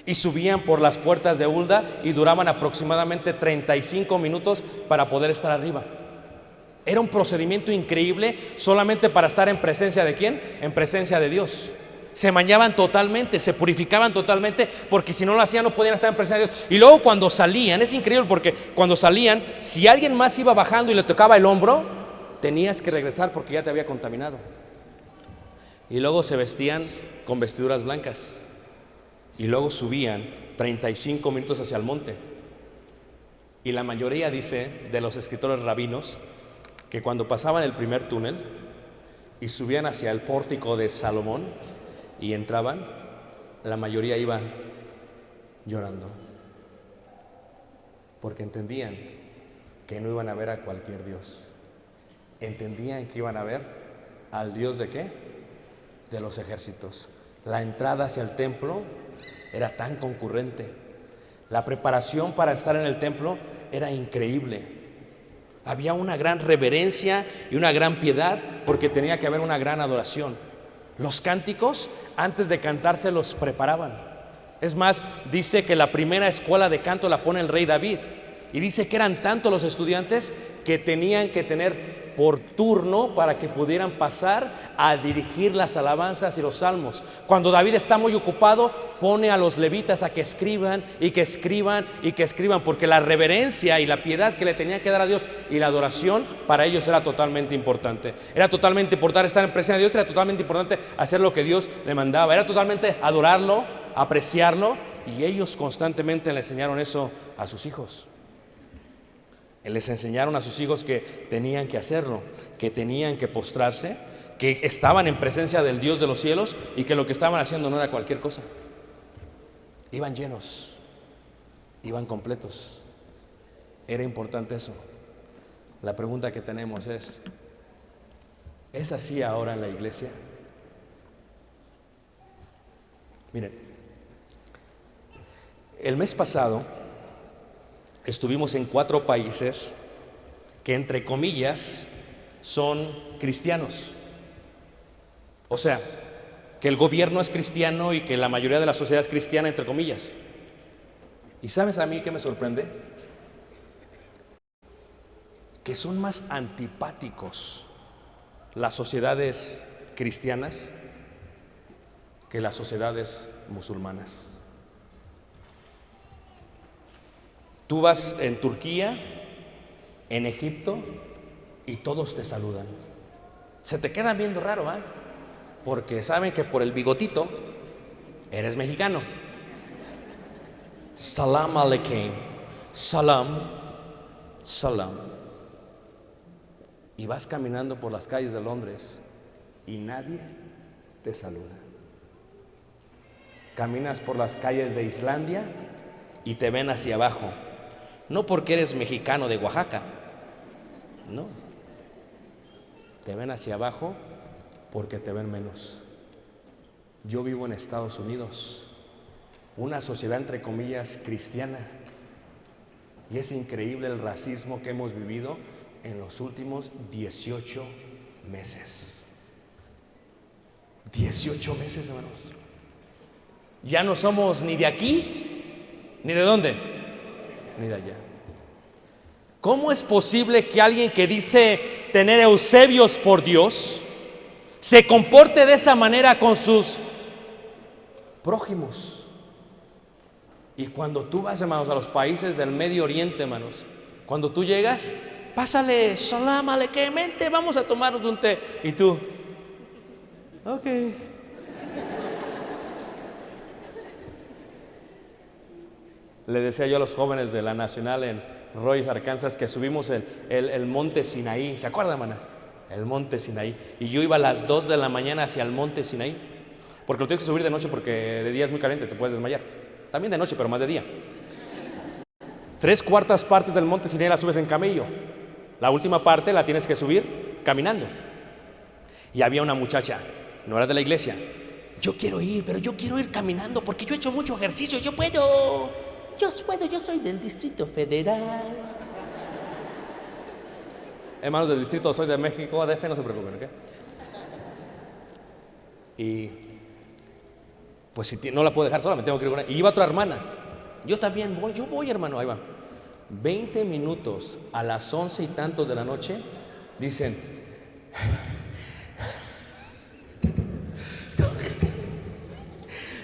Y subían por las puertas de Hulda y duraban aproximadamente 35 minutos para poder estar arriba. Era un procedimiento increíble solamente para estar en presencia de ¿quién? En presencia de Dios. Se bañaban totalmente, se purificaban totalmente, porque si no lo hacían no podían estar en presencia de Dios. Y luego cuando salían, es increíble porque cuando salían, si alguien más iba bajando y le tocaba el hombro, tenías que regresar porque ya te había contaminado. Y luego se vestían con vestiduras blancas. Y luego subían 35 minutos hacia el monte. Y la mayoría dice de los escritores rabinos que cuando pasaban el primer túnel y subían hacia el pórtico de Salomón y entraban, la mayoría iba llorando, porque entendían que no iban a ver a cualquier Dios, entendían que iban a ver al Dios ¿de qué? De los ejércitos. La entrada hacia el templo era tan concurrente, la preparación para estar en el templo era increíble. Había una gran reverencia y una gran piedad porque tenía que haber una gran adoración. Los cánticos, antes de cantarse, los preparaban. Es más, dice que la primera escuela de canto la pone el rey David. Y dice que eran tantos los estudiantes que tenían que tener por turno para que pudieran pasar a dirigir las alabanzas y los salmos. Cuando David está muy ocupado, pone a los levitas a que escriban y que escriban y que escriban, porque la reverencia y la piedad que le tenían que dar a Dios y la adoración para ellos era totalmente importante. Era totalmente importante estar en presencia de Dios, era totalmente importante hacer lo que Dios le mandaba, era totalmente adorarlo, apreciarlo, y ellos constantemente le enseñaron eso a sus hijos. Les enseñaron a sus hijos que tenían que hacerlo, que tenían que postrarse, que estaban en presencia del Dios de los cielos y que lo que estaban haciendo no era cualquier cosa. Iban llenos, iban completos. Era importante eso. La pregunta que tenemos ¿es así ahora en la iglesia? Miren, el mes pasado estuvimos en 4 países que, entre comillas, son cristianos. O sea, que el gobierno es cristiano y que la mayoría de la sociedad es cristiana, entre comillas. ¿Y sabes a mí qué me sorprende? Que son más antipáticos las sociedades cristianas que las sociedades musulmanas. Tú vas en Turquía, en Egipto, y todos te saludan. Se te quedan viendo raro, ¿eh? Porque saben que por el bigotito eres mexicano. Salam aleikum, salam, salam. Y vas caminando por las calles de Londres y nadie te saluda. Caminas por las calles de Islandia y te ven hacia abajo. No porque eres mexicano de Oaxaca, no. Te ven hacia abajo porque te ven menos. Yo vivo en Estados Unidos, una sociedad entre comillas cristiana, Y es increíble el racismo que hemos vivido en los últimos 18 meses. 18 meses, hermanos. Ya no somos ni de aquí, ni de dónde, ni de allá. ¿Cómo es posible que alguien que dice tener eusebios por Dios se comporte de esa manera con sus prójimos? Y cuando tú vas, hermanos, a los países del Medio Oriente, hermanos, cuando tú llegas, pásale, salam aleikum, vamos a tomarnos un té. Y tú, ok. Le decía yo a los jóvenes de la Nacional en Royce, Arkansas, que subimos el monte Sinaí. ¿Se acuerdan, hermana? El monte Sinaí. Y yo iba a las 2 de la mañana hacia el monte Sinaí, porque lo tienes que subir de noche porque de día es muy caliente, te puedes desmayar. También de noche, pero más de día. 3/4 partes del monte Sinaí la subes en camello. La última parte la tienes que subir caminando. Y había una muchacha, no era de la iglesia. Yo quiero ir, pero yo quiero ir caminando porque yo he hecho mucho ejercicio. Yo puedo, yo soy del Distrito Federal. Hermanos del distrito, soy de México, ADF, no se preocupen, ¿ok? Y pues si no la puedo dejar sola, me tengo que ir con ella. Y iba otra hermana. Yo también voy, hermano, ahí va. 20 minutos a las 11 y tantos de la noche, dicen,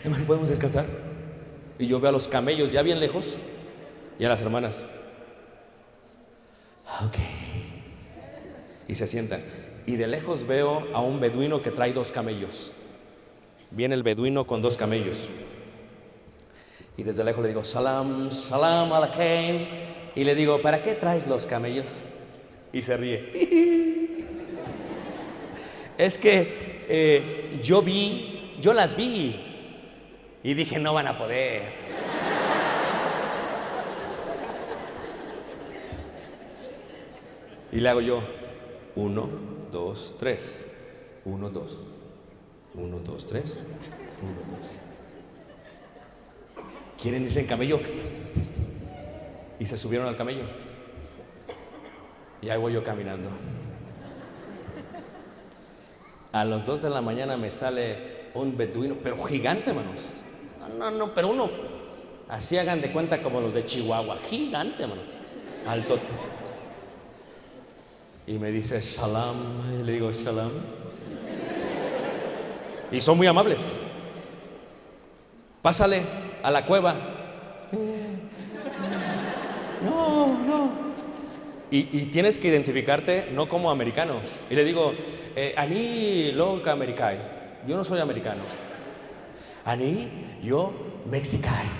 hermano, ¿podemos descansar? Y yo veo a los camellos ya bien lejos y a las hermanas. Ok. Y se sientan. Y de lejos veo a un beduino que trae 2 camellos. Viene el beduino con 2 camellos. Y desde lejos le digo, salam, salam aleikum. Y le digo, ¿para qué traes los camellos? Y se ríe. Es que yo las vi. Y dije, no van a poder. Y le hago yo, 1, 2, 3. 1, 2. 1, 2, 3. 1, 2. ¿Quieren irse en camello? Y se subieron al camello. Y ahí voy yo caminando. A las 2 de la mañana me sale un beduino, pero gigante, hermanos. No, pero uno, así hagan de cuenta como los de Chihuahua, gigante, hermano, altote. Y me dice, shalom, le digo, shalom. Y son muy amables. Pásale a la cueva. No. Y tienes que identificarte no como americano. Y le digo, Ani loca americano. Yo no soy americano. Ani, yo mexicano.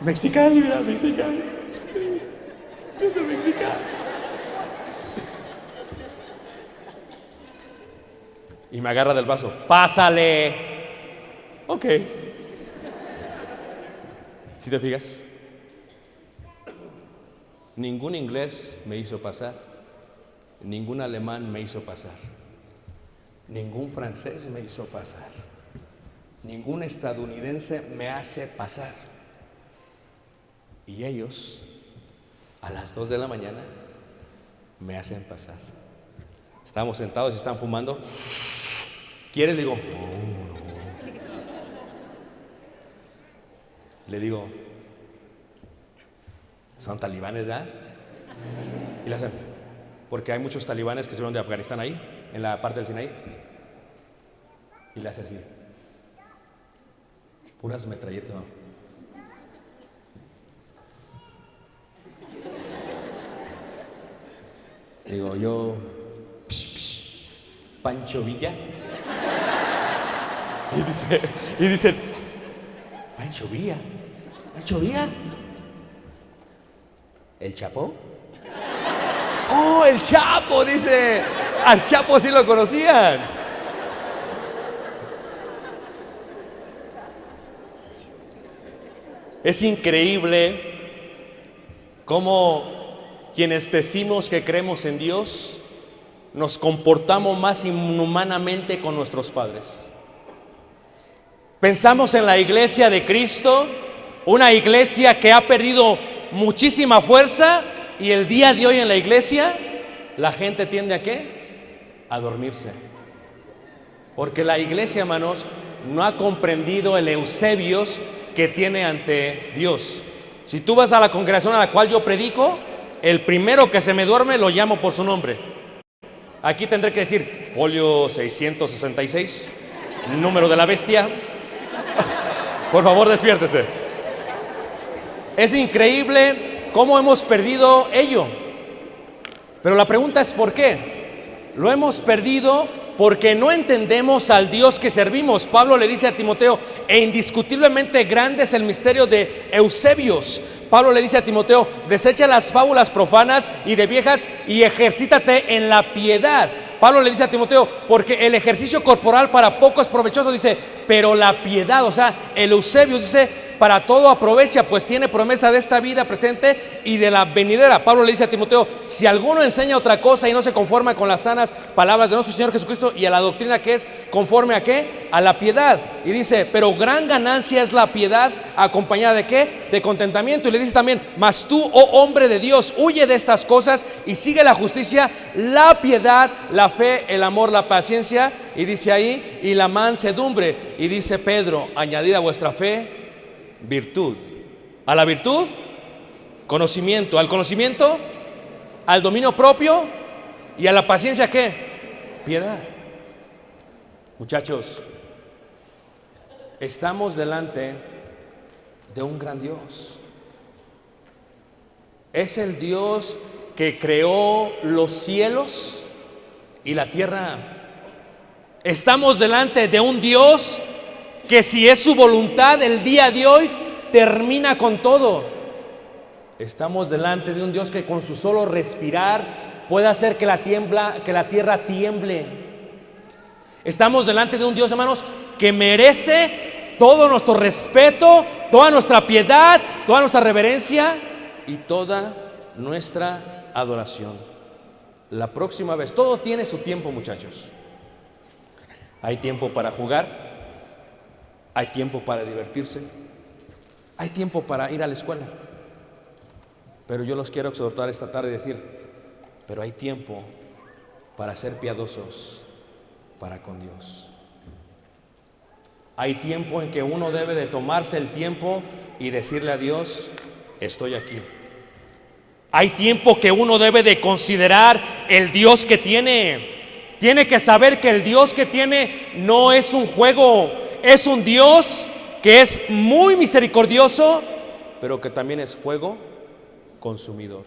Mexicano, mira, mexicano. Yo soy mexicano. Y me agarra del vaso. Pásale. Ok. ¿Sí te fijas? Ningún inglés me hizo pasar. Ningún alemán me hizo pasar. Ningún francés me hizo pasar. Ningún estadounidense me hace pasar. Y ellos, a las 2 de la mañana, me hacen pasar. Estamos sentados y están fumando. ¿Quieres? Le digo, no. Le digo, son talibanes, ¿ya? Y le hacen, porque hay muchos talibanes que se fueron de Afganistán ahí, en la parte del Sinaí. Y le hace así, puras metralletas, ¿no? Digo, yo, Pancho Villa. Y dice, Pancho Villa. ¿El Chapo? ¡Oh, el Chapo! Dice, al Chapo sí lo conocían. Es increíble cómo quienes decimos que creemos en Dios nos comportamos más inhumanamente con nuestros padres. Pensamos en la iglesia de Cristo Una iglesia que ha perdido muchísima fuerza y el día de hoy en la iglesia la gente tiende ¿a qué? A dormirse. Porque la iglesia, hermanos, no ha comprendido el Eusebios que tiene ante Dios. Si tú vas a la congregación a la cual yo predico, el primero que se me duerme lo llamo por su nombre. Aquí tendré que decir folio 666, número de la bestia. Por favor, despiértese. Es increíble cómo hemos perdido ello. Pero la pregunta es ¿por qué? Lo hemos perdido porque no entendemos al Dios que servimos. Pablo le dice a Timoteo, e indiscutiblemente grande es el misterio de Eusebios. Pablo le dice a Timoteo, desecha las fábulas profanas y de viejas y ejercítate en la piedad. Pablo le dice a Timoteo, porque el ejercicio corporal para poco es provechoso, dice, pero la piedad, o sea, el Eusebios dice, para todo aprovecha, pues tiene promesa de esta vida presente y de la venidera. Pablo le dice a Timoteo, si alguno enseña otra cosa y no se conforma con las sanas palabras de nuestro Señor Jesucristo y a la doctrina que es conforme a ¿qué? A la piedad. Y dice, pero gran ganancia es la piedad acompañada de ¿qué? De contentamiento. Y le dice también, mas tú, oh hombre de Dios, huye de estas cosas y sigue la justicia, la piedad, la fe, el amor, la paciencia. Y dice ahí, y la mansedumbre. Y dice Pedro, añadid a vuestra fe virtud. A la virtud, conocimiento. Al conocimiento, al dominio propio. Y a la paciencia, ¿qué? Piedad. Muchachos, estamos delante de un gran Dios. Es el Dios que creó los cielos y la tierra. Estamos delante de un Dios que si es su voluntad el día de hoy termina con todo. Estamos delante de un Dios que con su solo respirar puede hacer que la tierra tiemble. Estamos delante de un Dios, hermanos, que merece todo nuestro respeto, toda nuestra piedad, toda nuestra reverencia y toda nuestra adoración. La próxima vez, todo tiene su tiempo, muchachos. Hay tiempo para jugar. Hay tiempo para divertirse, hay tiempo para ir a la escuela. Pero yo los quiero exhortar esta tarde y decir, pero hay tiempo para ser piadosos para con Dios. Hay tiempo en que uno debe de tomarse el tiempo y decirle a Dios, estoy aquí. Hay tiempo que uno debe de considerar el Dios que tiene. Tiene que saber que el Dios que tiene no es un juego. Es un Dios que es muy misericordioso, pero que también es fuego consumidor.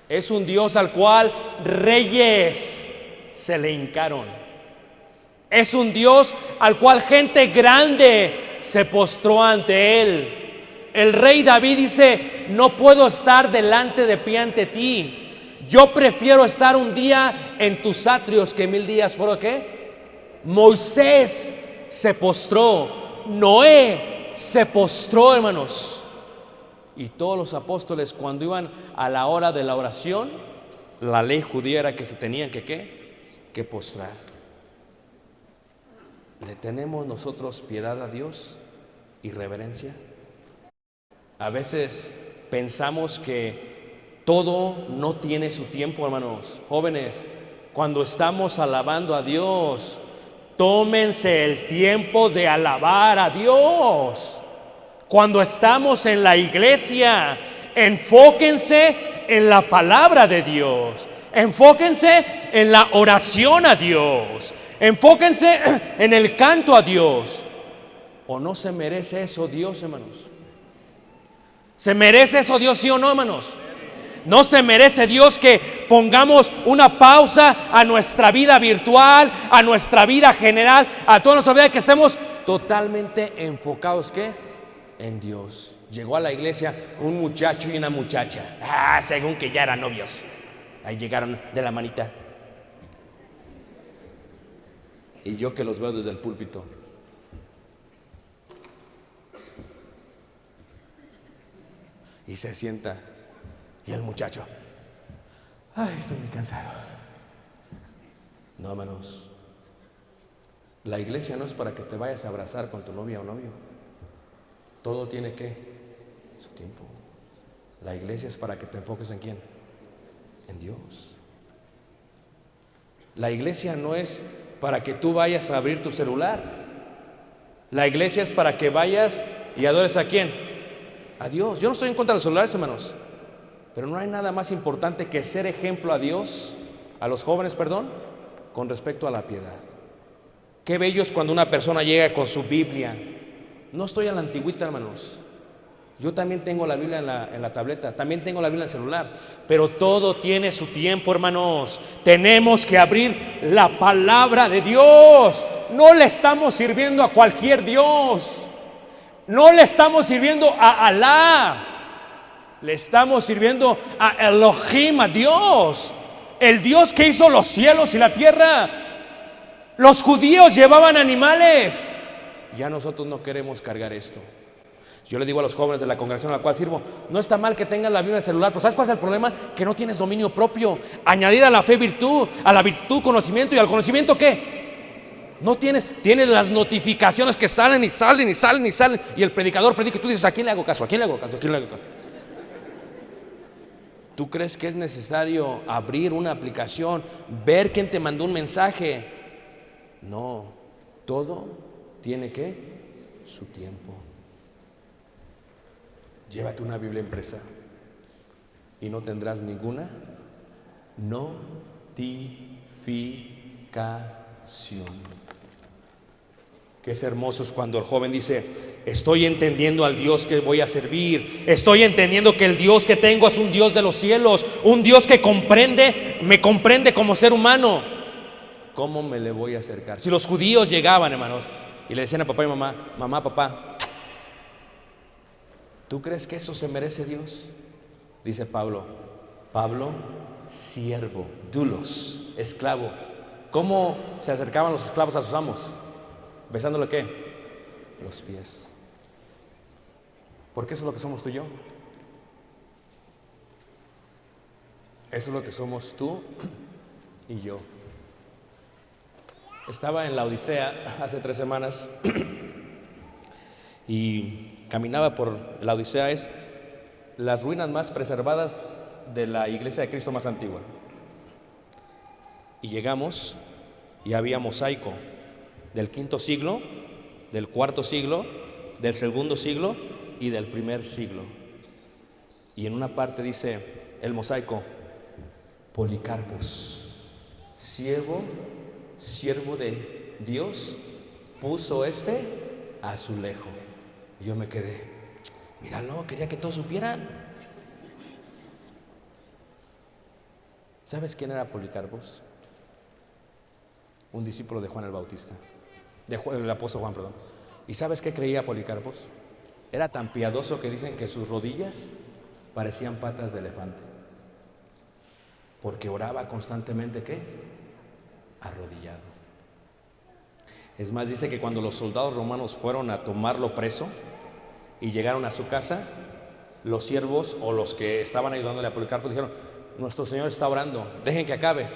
Es un Dios al cual reyes se le hincaron. Es un Dios al cual gente grande se postró ante él. El rey David dice, no puedo estar delante de pie ante ti. Yo prefiero estar un día en tus atrios que 1000 días fuera ¿qué? Moisés se postró, Noé se postró, hermanos. Y todos los apóstoles cuando iban a la hora de la oración, la ley judía era que se tenían que ¿qué? Que postrar. ¿Le tenemos nosotros piedad a Dios y reverencia? A veces pensamos que todo no tiene su tiempo, hermanos. Jóvenes, cuando estamos alabando a Dios, tómense el tiempo de alabar a Dios. Cuando estamos en la iglesia, enfóquense en la palabra de Dios. Enfóquense en la oración a Dios. Enfóquense en el canto a Dios. ¿O no se merece eso Dios, hermanos? ¿Se merece eso Dios, sí o no, hermanos? ¿No se merece Dios que pongamos una pausa a nuestra vida virtual, a nuestra vida general, a toda nuestra vida, que estemos totalmente enfocados ¿qué? En Dios? Llegó a la iglesia un muchacho y una muchacha, según que ya eran novios. Ahí llegaron de la manita. Y yo que los veo desde el púlpito, y se sienta. Y el muchacho, estoy muy cansado. No, hermanos, la iglesia no es para que te vayas a abrazar con tu novia o novio. Todo tiene que Su tiempo. La iglesia es para que te enfoques en quién, en Dios. La iglesia no es para que tú vayas a abrir tu celular. La iglesia es para que vayas y adores a quién, a Dios. Yo no estoy en contra de los celulares, hermanos, pero no hay nada más importante que ser ejemplo a Dios, a los jóvenes, perdón, con respecto a la piedad. Qué bello es cuando una persona llega con su Biblia. No estoy a la antigüita, hermanos. Yo también tengo la Biblia en la tableta, también tengo la Biblia en el celular, pero todo tiene su tiempo, hermanos. Tenemos que abrir la palabra de Dios. No le estamos sirviendo a cualquier Dios. No le estamos sirviendo a Alá. Le estamos sirviendo a Elohim, a Dios. El Dios que hizo los cielos y la tierra. Los judíos llevaban animales. Ya nosotros no queremos cargar esto. Yo le digo a los jóvenes de la congregación a la cual sirvo, no está mal que tengas la Biblia en el celular, pero ¿sabes cuál es el problema? Que no tienes dominio propio. Añadida a la fe virtud, a la virtud conocimiento, y al conocimiento ¿qué? No tienes las notificaciones que salen y salen y salen y salen, y el predicador predica y tú dices, ¿a quién le hago caso? ¿A quién le hago caso? ¿A quién le hago caso? ¿Tú crees que es necesario abrir una aplicación, ver quién te mandó un mensaje? No, todo tiene su tiempo. Llévate una Biblia impresa y no tendrás ninguna notificación. Qué es hermoso es cuando el joven dice, estoy entendiendo al Dios que voy a servir, estoy entendiendo que el Dios que tengo es un Dios de los cielos, un Dios que me comprende como ser humano. ¿Cómo me le voy a acercar? Si los judíos llegaban, hermanos, y le decían a papá y mamá, mamá, papá, ¿tú crees que eso se merece Dios? Dice Pablo, siervo, doulos, esclavo. ¿Cómo se acercaban los esclavos a sus amos? ¿Besándole qué? Los pies. Porque eso es lo que somos tú y yo. Eso es lo que somos tú y yo. Estaba en la Odisea hace 3 semanas y caminaba por la Odisea, es las ruinas más preservadas de la iglesia de Cristo más antigua. Y llegamos y había mosaico del 5º siglo, del 4º siglo, del 2º siglo y del 1er siglo. Y en una parte dice el mosaico, Policarpos, siervo de Dios, puso este azulejo. Y yo me quedé, míralo, quería que todos supieran. ¿Sabes quién era Policarpos? Un discípulo de Juan el Bautista, del apóstol Juan, perdón. ¿Y sabes qué creía Policarpos? Era tan piadoso que dicen que sus rodillas parecían patas de elefante, porque oraba constantemente, ¿qué? Arrodillado. Es más, dice que cuando los soldados romanos fueron a tomarlo preso y llegaron a su casa, los siervos o los que estaban ayudándole a Policarpos dijeron, nuestro Señor está orando, dejen que acabe.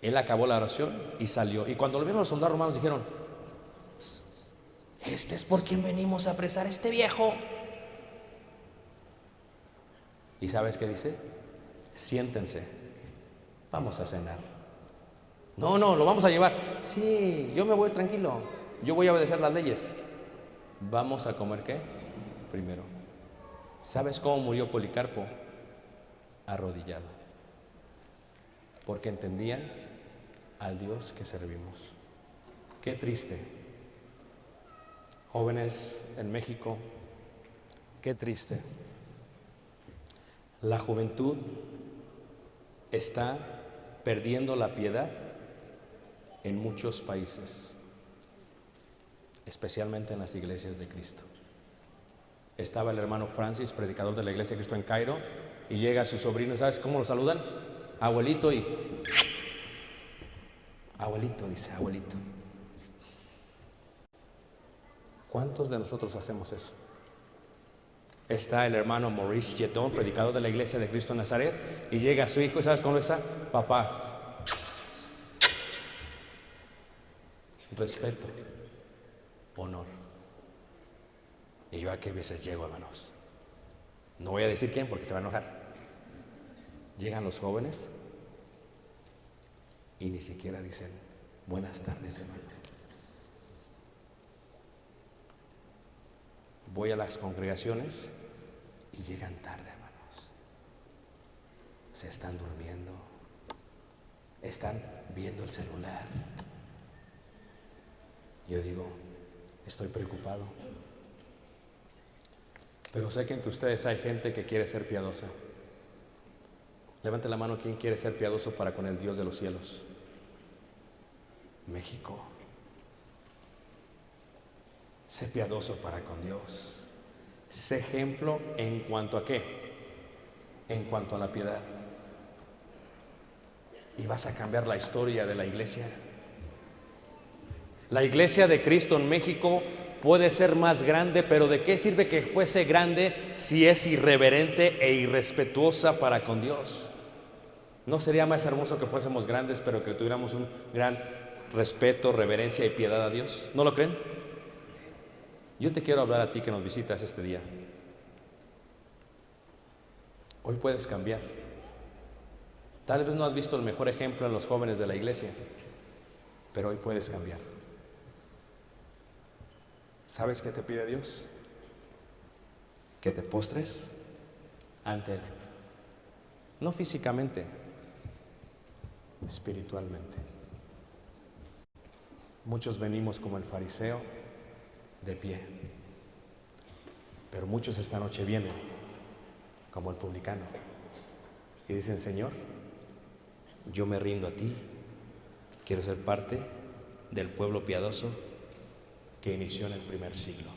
Él acabó la oración y salió. Y cuando lo vieron los soldados romanos dijeron, este es por quien venimos a apresar a este viejo. ¿Y sabes qué dice? Siéntense, vamos a cenar. No, lo vamos a llevar. Sí, yo me voy tranquilo, yo voy a obedecer las leyes. Vamos a comer ¿qué? Primero. ¿Sabes cómo murió Policarpo? Arrodillado, porque entendían al Dios que servimos. Qué triste, jóvenes en México, qué triste. La juventud está perdiendo la piedad en muchos países, especialmente en las iglesias de Cristo. Estaba el hermano Francis, predicador de la iglesia de Cristo en Cairo, y llega su sobrino, ¿sabes cómo lo saludan? Abuelito, y abuelito, dice, abuelito. ¿Cuántos de nosotros hacemos eso? Está el hermano Maurice Yeton, predicador de la iglesia de Cristo en Nazaret, y llega su hijo, ¿y sabes cómo lo está? Papá. Respeto, honor. Y yo a qué veces llego, hermanos. No voy a decir quién porque se va a enojar. Llegan los jóvenes y ni siquiera dicen buenas tardes, hermano. Voy a las congregaciones y llegan tarde, hermanos. Se están durmiendo, están viendo el celular. Yo digo, estoy preocupado. Pero sé que entre ustedes hay gente que quiere ser piadosa. Levante la mano quien quiere ser piadoso para con el Dios de los cielos. México. Sé piadoso para con Dios. Sé ejemplo en cuanto a qué. En cuanto a la piedad. Y vas a cambiar la historia de la iglesia. La iglesia de Cristo en México puede ser más grande, pero ¿de qué sirve que fuese grande si es irreverente e irrespetuosa para con Dios? ¿No sería más hermoso que fuésemos grandes, pero que tuviéramos un gran respeto, reverencia y piedad a Dios? ¿No lo creen? Yo te quiero hablar a ti que nos visitas este día. Hoy puedes cambiar. Tal vez no has visto el mejor ejemplo en los jóvenes de la iglesia, pero hoy puedes cambiar. ¿Sabes qué te pide Dios? Que te postres ante Él. No físicamente, espiritualmente. Muchos venimos como el fariseo, de pie. Pero muchos esta noche vienen como el publicano y dicen, Señor, yo me rindo a ti. Quiero ser parte del pueblo piadoso que inició en el primer siglo.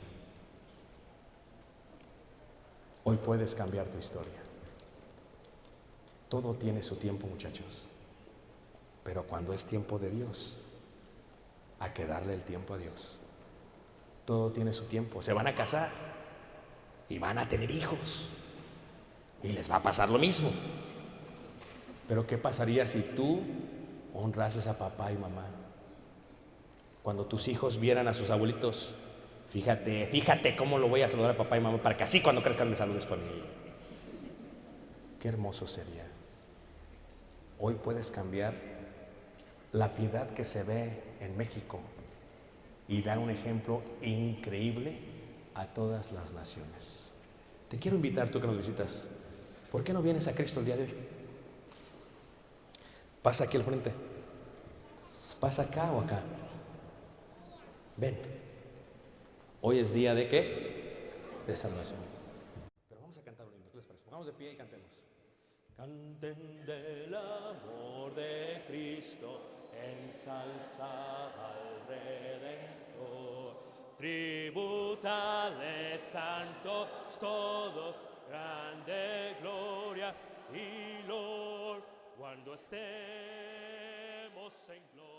Hoy puedes cambiar tu historia. Todo tiene su tiempo, muchachos. Pero cuando es tiempo de Dios, hay que darle el tiempo a Dios. Todo tiene su tiempo. Se van a casar y van a tener hijos y les va a pasar lo mismo. Pero ¿qué pasaría si tú honrases a papá y mamá? Cuando tus hijos vieran a sus abuelitos, fíjate cómo lo voy a saludar a papá y mamá para que así cuando crezcan me saludes tú a mí. Qué hermoso sería. Hoy puedes cambiar la piedad que se ve en México y dar un ejemplo increíble a todas las naciones. Te quiero invitar, tú que nos visitas, ¿por qué no vienes a Cristo el día de hoy? Pasa aquí al frente. Pasa acá o acá. Ven. Hoy es día de ¿qué? De salvación. Pero vamos a cantar un himno, ¿qué les parece? Pongamos de pie y cantemos. Canten del amor de Cristo, ensalza al Redentor. Tributale santos todos, grande gloria y lor, cuando estemos en gloria.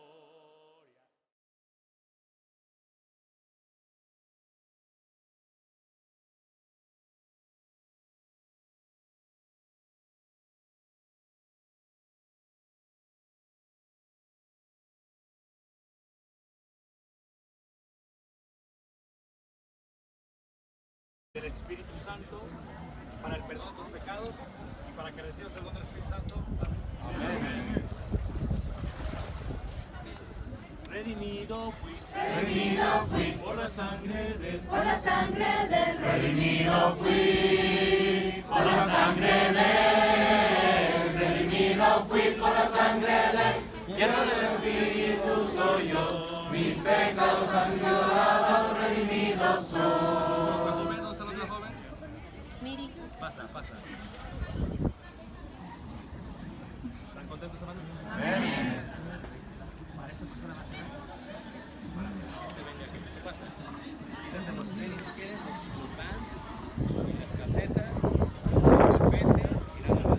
Del Espíritu Santo para el perdón de tus pecados y para que recibas el don del Espíritu Santo. Amén. Redimido fui por la sangre del redimido fui por la sangre del redimido fui por la sangre del lleno del Espíritu soy yo, mis pecados han sido lavados, redimidos soy. Pasa. ¿Están contentos, hermanos? Amén. Para esa persona nacional, para que te venga aquí. ¿Qué pasa? Desde los tenis, ¿quieres? Los Vans, las calcetas, el cafete y nada más.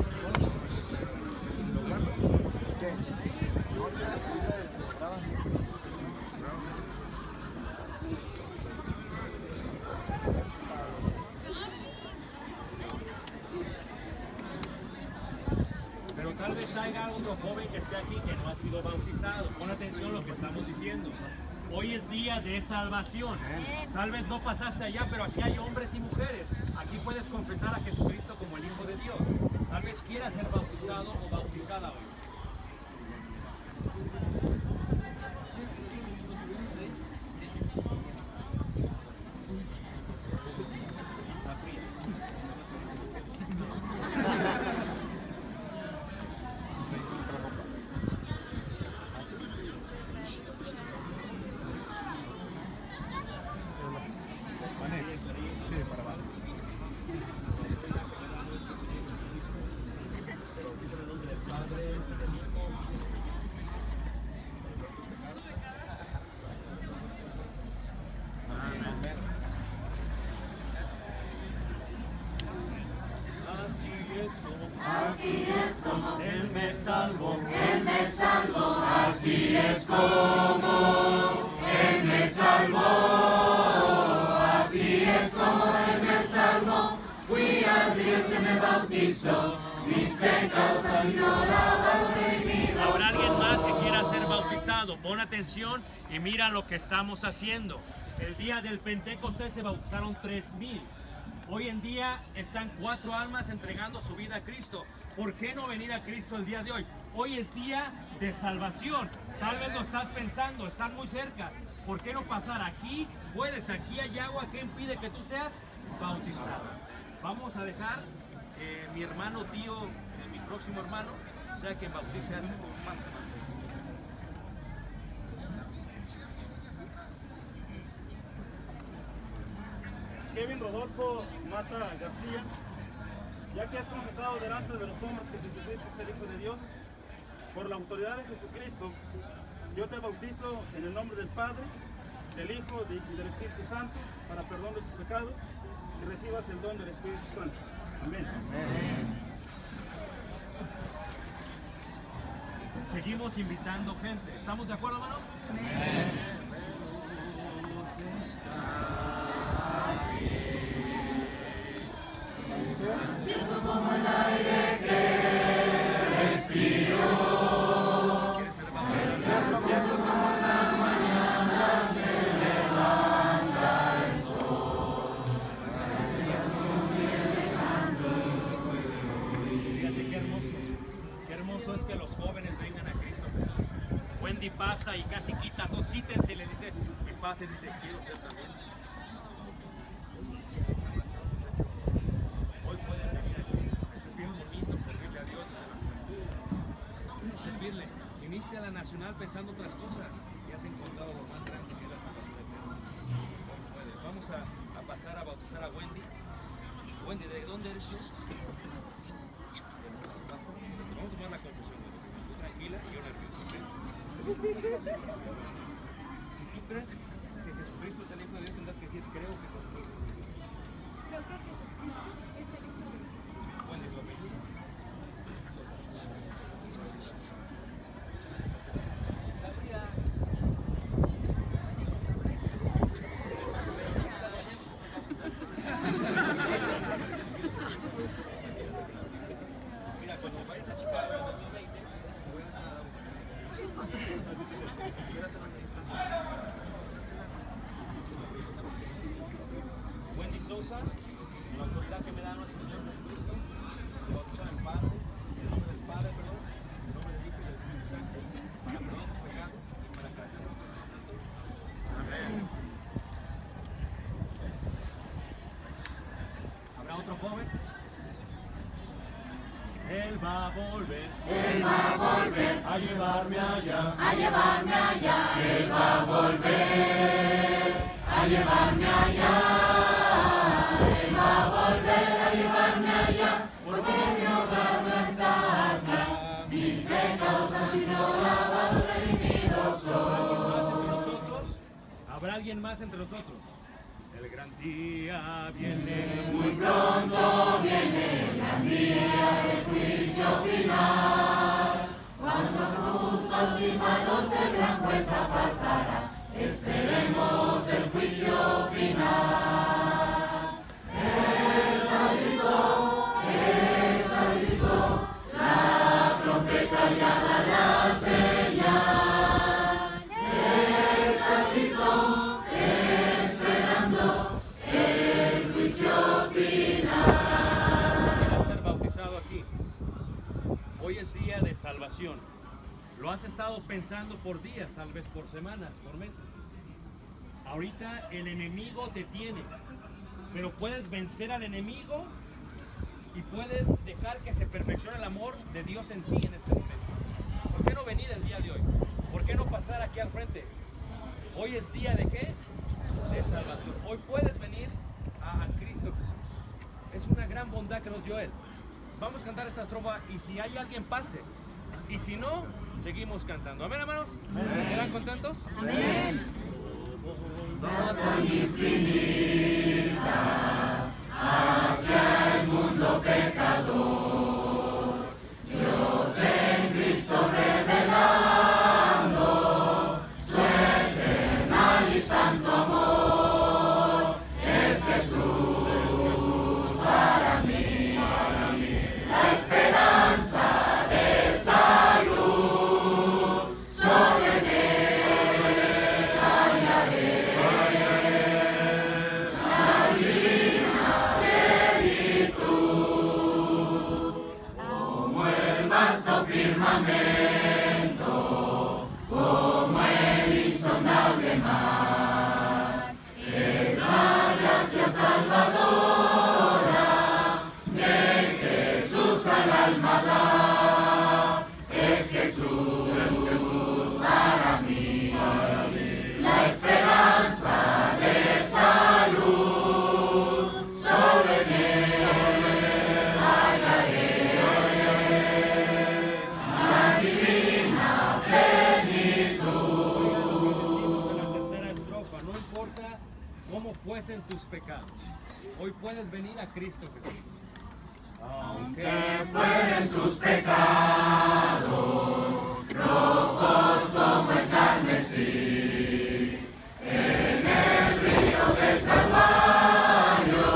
Pero tal vez haya otro joven que esté aquí que no ha sido bautizado. Pon atención a lo que estamos diciendo. Hoy es día de salvación. Tal vez no pasaste allá, pero aquí hay hombres y mujeres. Aquí puedes confesar a Jesucristo como el Hijo de Dios. Tal vez quieras ser bautizado o bautizada hoy. Así es como Él me salvó. Él me salvó. Así es como Él me salvó. Así es como Él me salvó. Fui al río y se me bautizó. Mis pecados han sido lavados, redimidos. Habrá alguien más que quiera ser bautizado. Pon atención y mira lo que estamos haciendo. El día del Pentecostés se bautizaron 3,000. Hoy en día están 4 almas entregando su vida a Cristo. ¿Por qué no venir a Cristo el día de hoy? Hoy es día de salvación. Tal vez lo estás pensando, están muy cerca. ¿Por qué no pasar aquí? Puedes, aquí hay agua. ¿Qué impide que tú seas bautizado? Vamos a dejar mi hermano, tío, mi próximo hermano, sea quien bautice a este joven más. Kevin Rodolfo Mata García, ya que has confesado delante de los hombres que Jesucristo es el Hijo de Dios, por la autoridad de Jesucristo, yo te bautizo en el nombre del Padre, del Hijo y del Espíritu Santo, para perdón de tus pecados, y recibas el don del Espíritu Santo. Amén. Seguimos invitando gente. ¿Estamos de acuerdo, hermanos? Siento como el aire que respiro. Siento como en la mañana se levanta el sol. Fíjate qué hermoso es que los jóvenes vengan a Cristo Jesús. Wendy pasa y casi quita, todos quítense y les dice, y pasa y dice, quiero ser también. Hoy pueden venir a Cristo. Es bien bonito servirle a Dios desde la juventud. Servirle. Viniste a la Nacional pensando otras cosas y has encontrado lo más grande que es la salvación eterna. Hoy puedes. Vamos a pasar a bautizar a Wendy. Wendy, ¿de dónde eres tú? Vamos a tomar la confesión. Tú tranquila y yo nervioso. Si tú crees que Jesucristo es el Hijo de Dios, tendrás que decir, creo que Jesucristo es el Hijo de Dios. Creo que Jesucristo es el Hijo de Dios. Wendy, ¿lo apellido? Mira, cuando vayas a Chicago en 2020, voy a hacer una Wendy Sosa, la autoridad que me da nuestro Señor Jesucristo, lo bautizan en Padre, en nombre del Padre, perdón, en nombre del Hijo y del Espíritu Santo, para perdón de pecados y para creación de otro Santo. Amén. ¿Habrá otro joven? Él va a volver. Él va a volver A llevarme allá. a llevarme allá. Él va a volver a llevarme allá. Él va a volver a llevarme allá. Porque mi hogar no está acá. Mis pecados han sido lavados, redimidos soy. ¿Habrá alguien más entre nosotros? El gran día viene. Muy pronto viene el gran día del juicio final. Cuando justos y malos el gran juez apartará. Esperemos el juicio final. Está listo, la trompeta ya da la señal. Está listo. has estado pensando por días, tal vez por semanas, por meses. Ahorita el enemigo te tiene, pero puedes vencer al enemigo y puedes dejar que se perfeccione el amor de Dios en ti en este momento. ¿Por qué no venir el día de hoy? ¿Por qué no pasar aquí al frente? Hoy es día de ¿qué? De salvación. Hoy puedes venir a Cristo Jesús. Es una gran bondad que nos dio Él. Vamos a cantar esta estrofa y si hay alguien pase. Y si no, seguimos cantando. ¿Amén, hermanos? ¿Están contentos? Amén. Tan infinita hacia el mundo pecador, Dios en Cristo revelando su eternal y santo amor. Es Jesús para mí, la esperanza de salud, solo en Él hallaré la divina plenitud, como el vasto firmamento, como el insondable mar, es la gracia salvadora de Jesús al alma da. Es Jesús para mí, la esperanza de salud, solo en Él hallaré la divina plenitud. Decimos en la tercera estrofa, no importa cómo fuesen tus pecados, hoy puedes venir a Cristo Jesús. Aunque Fueren tus pecados, rojos como el carmesí, en el río del Calvario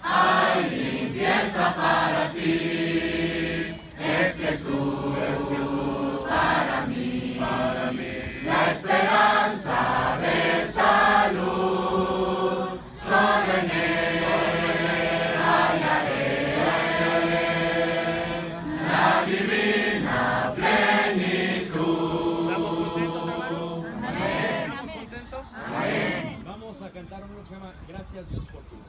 hay limpieza para ti. Es Jesús para mí, la esperanza de salud, solo en Él hallaré la divina plenitud. ¿estamos contentos, hermanos? ¿Estamos contentos? Vamos a cantar uno que se llama Gracias Dios por tu vida.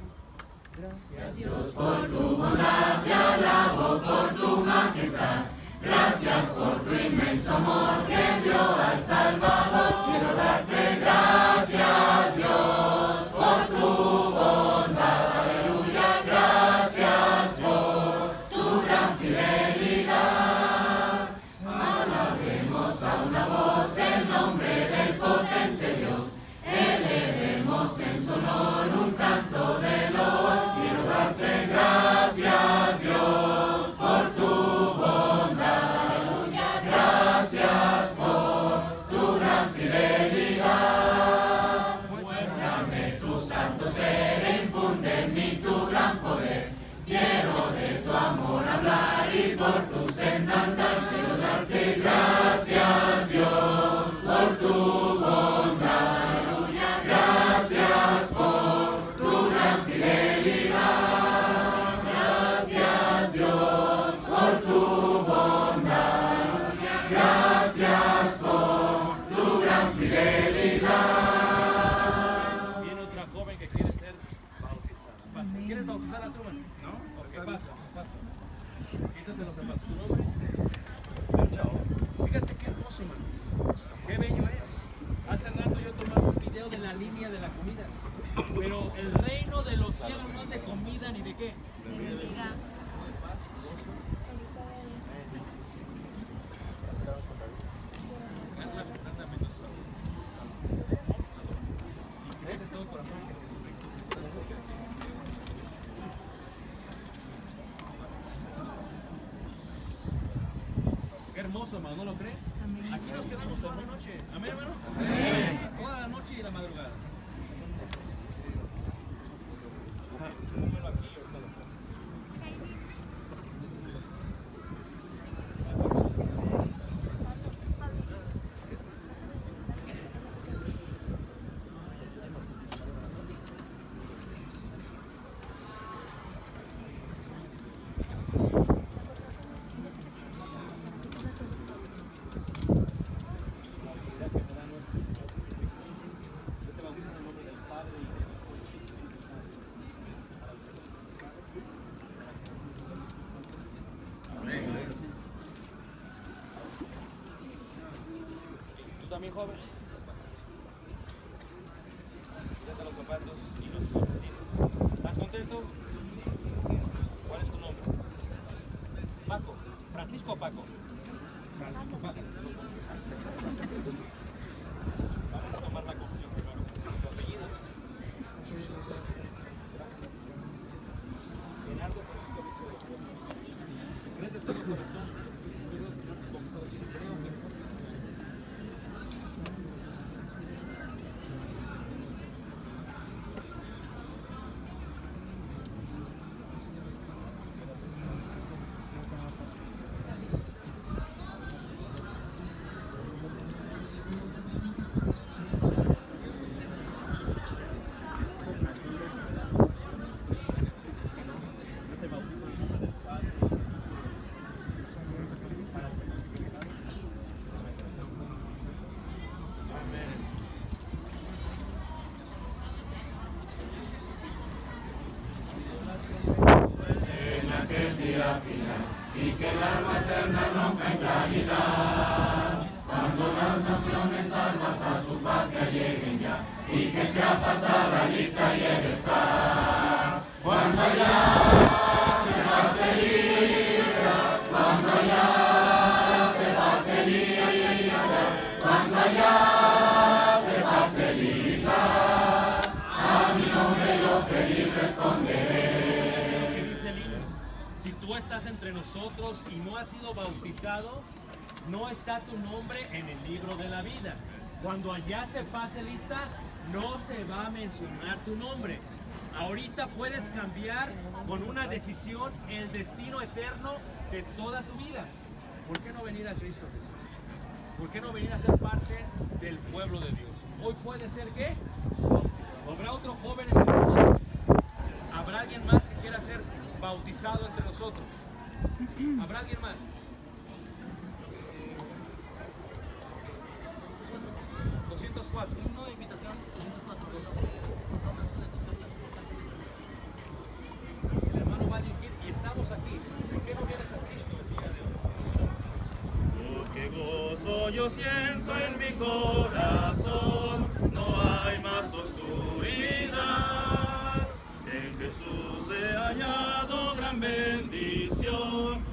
Gracias Dios. Por tu bondad te alabo, por tu majestad. Gracias por tu inmenso amor que envió al Salvador. Quiero darte gracias, Dios, por tu bondad. Aleluya, gracias por tu gran fidelidad. Alabemos a una voz el nombre del potente Dios. Elevemos en su honor un canto de loor. Quiero darte gracias, Dios, por tu bondad. Aleluya, gracias por tu gran fidelidad. Muéstrame tu santo ser e infunde en mí tu gran poder. Quiero de tu amor hablar y por tu senda andar. Quiero darte gracias, Dios, por tu bondad. Aleluya, gracias por tu gran fidelidad. Gracias, Dios, por tu bondad. Aleluya, gracias por tu gran fidelidad. Viene otra joven que quiere ser bautizada. Pasa. ¿Quieres bautizar a tu hermano? ¿No? Ok, pasa. Quítate los zapatos. ¿Tu nombre? Fíjate qué hermoso, hermano. Qué bello es. Hace rato yo tomaba un video de la línea de la comida. Pero el reino de los cielos no es de comida ni de qué. Cántame tu sabor. Si crees de todo corazón que qué hermoso, hermano, ¿no lo cree? Aquí nos quedamos toda la noche. ¿Amén, hermano? Amén. Toda la noche y la madrugada. Pónmelo aquí, ahorita lo pongo. también, joven? Quítate los zapatos y los calcetines. ¿Estás contento? ¿Cuál es tu nombre? Paco. Francisco o Paco. Francisco Paco. Vamos a tomar la comunión primero. ¿Tu apellido? Leonardo Francisco Vicente. ¿Crees de todo corazón? Creo que has conquistado. Creo que sí. Si tú estás entre nosotros y no has sido bautizado, no está tu nombre en el libro de la vida. Cuando allá se pase lista, no se va a mencionar tu nombre. Ahorita puedes cambiar con una decisión el destino eterno de toda tu vida. ¿Por qué no venir a Cristo Jesús? ¿Por qué no venir a ser parte del pueblo de Dios? Hoy puede ser ¿qué? ¿Habrá otro joven entre nosotros? ¿Habrá alguien más que quiera ser bautizado entre nosotros? ¿Habrá alguien más? Una invitación. El hermano va a dirigir y estamos aquí. ¿Por qué no vienes a Cristo el día de hoy? Oh, qué gozo yo siento en mi corazón, no hay más oscuridad. En Jesús he hallado gran bendición.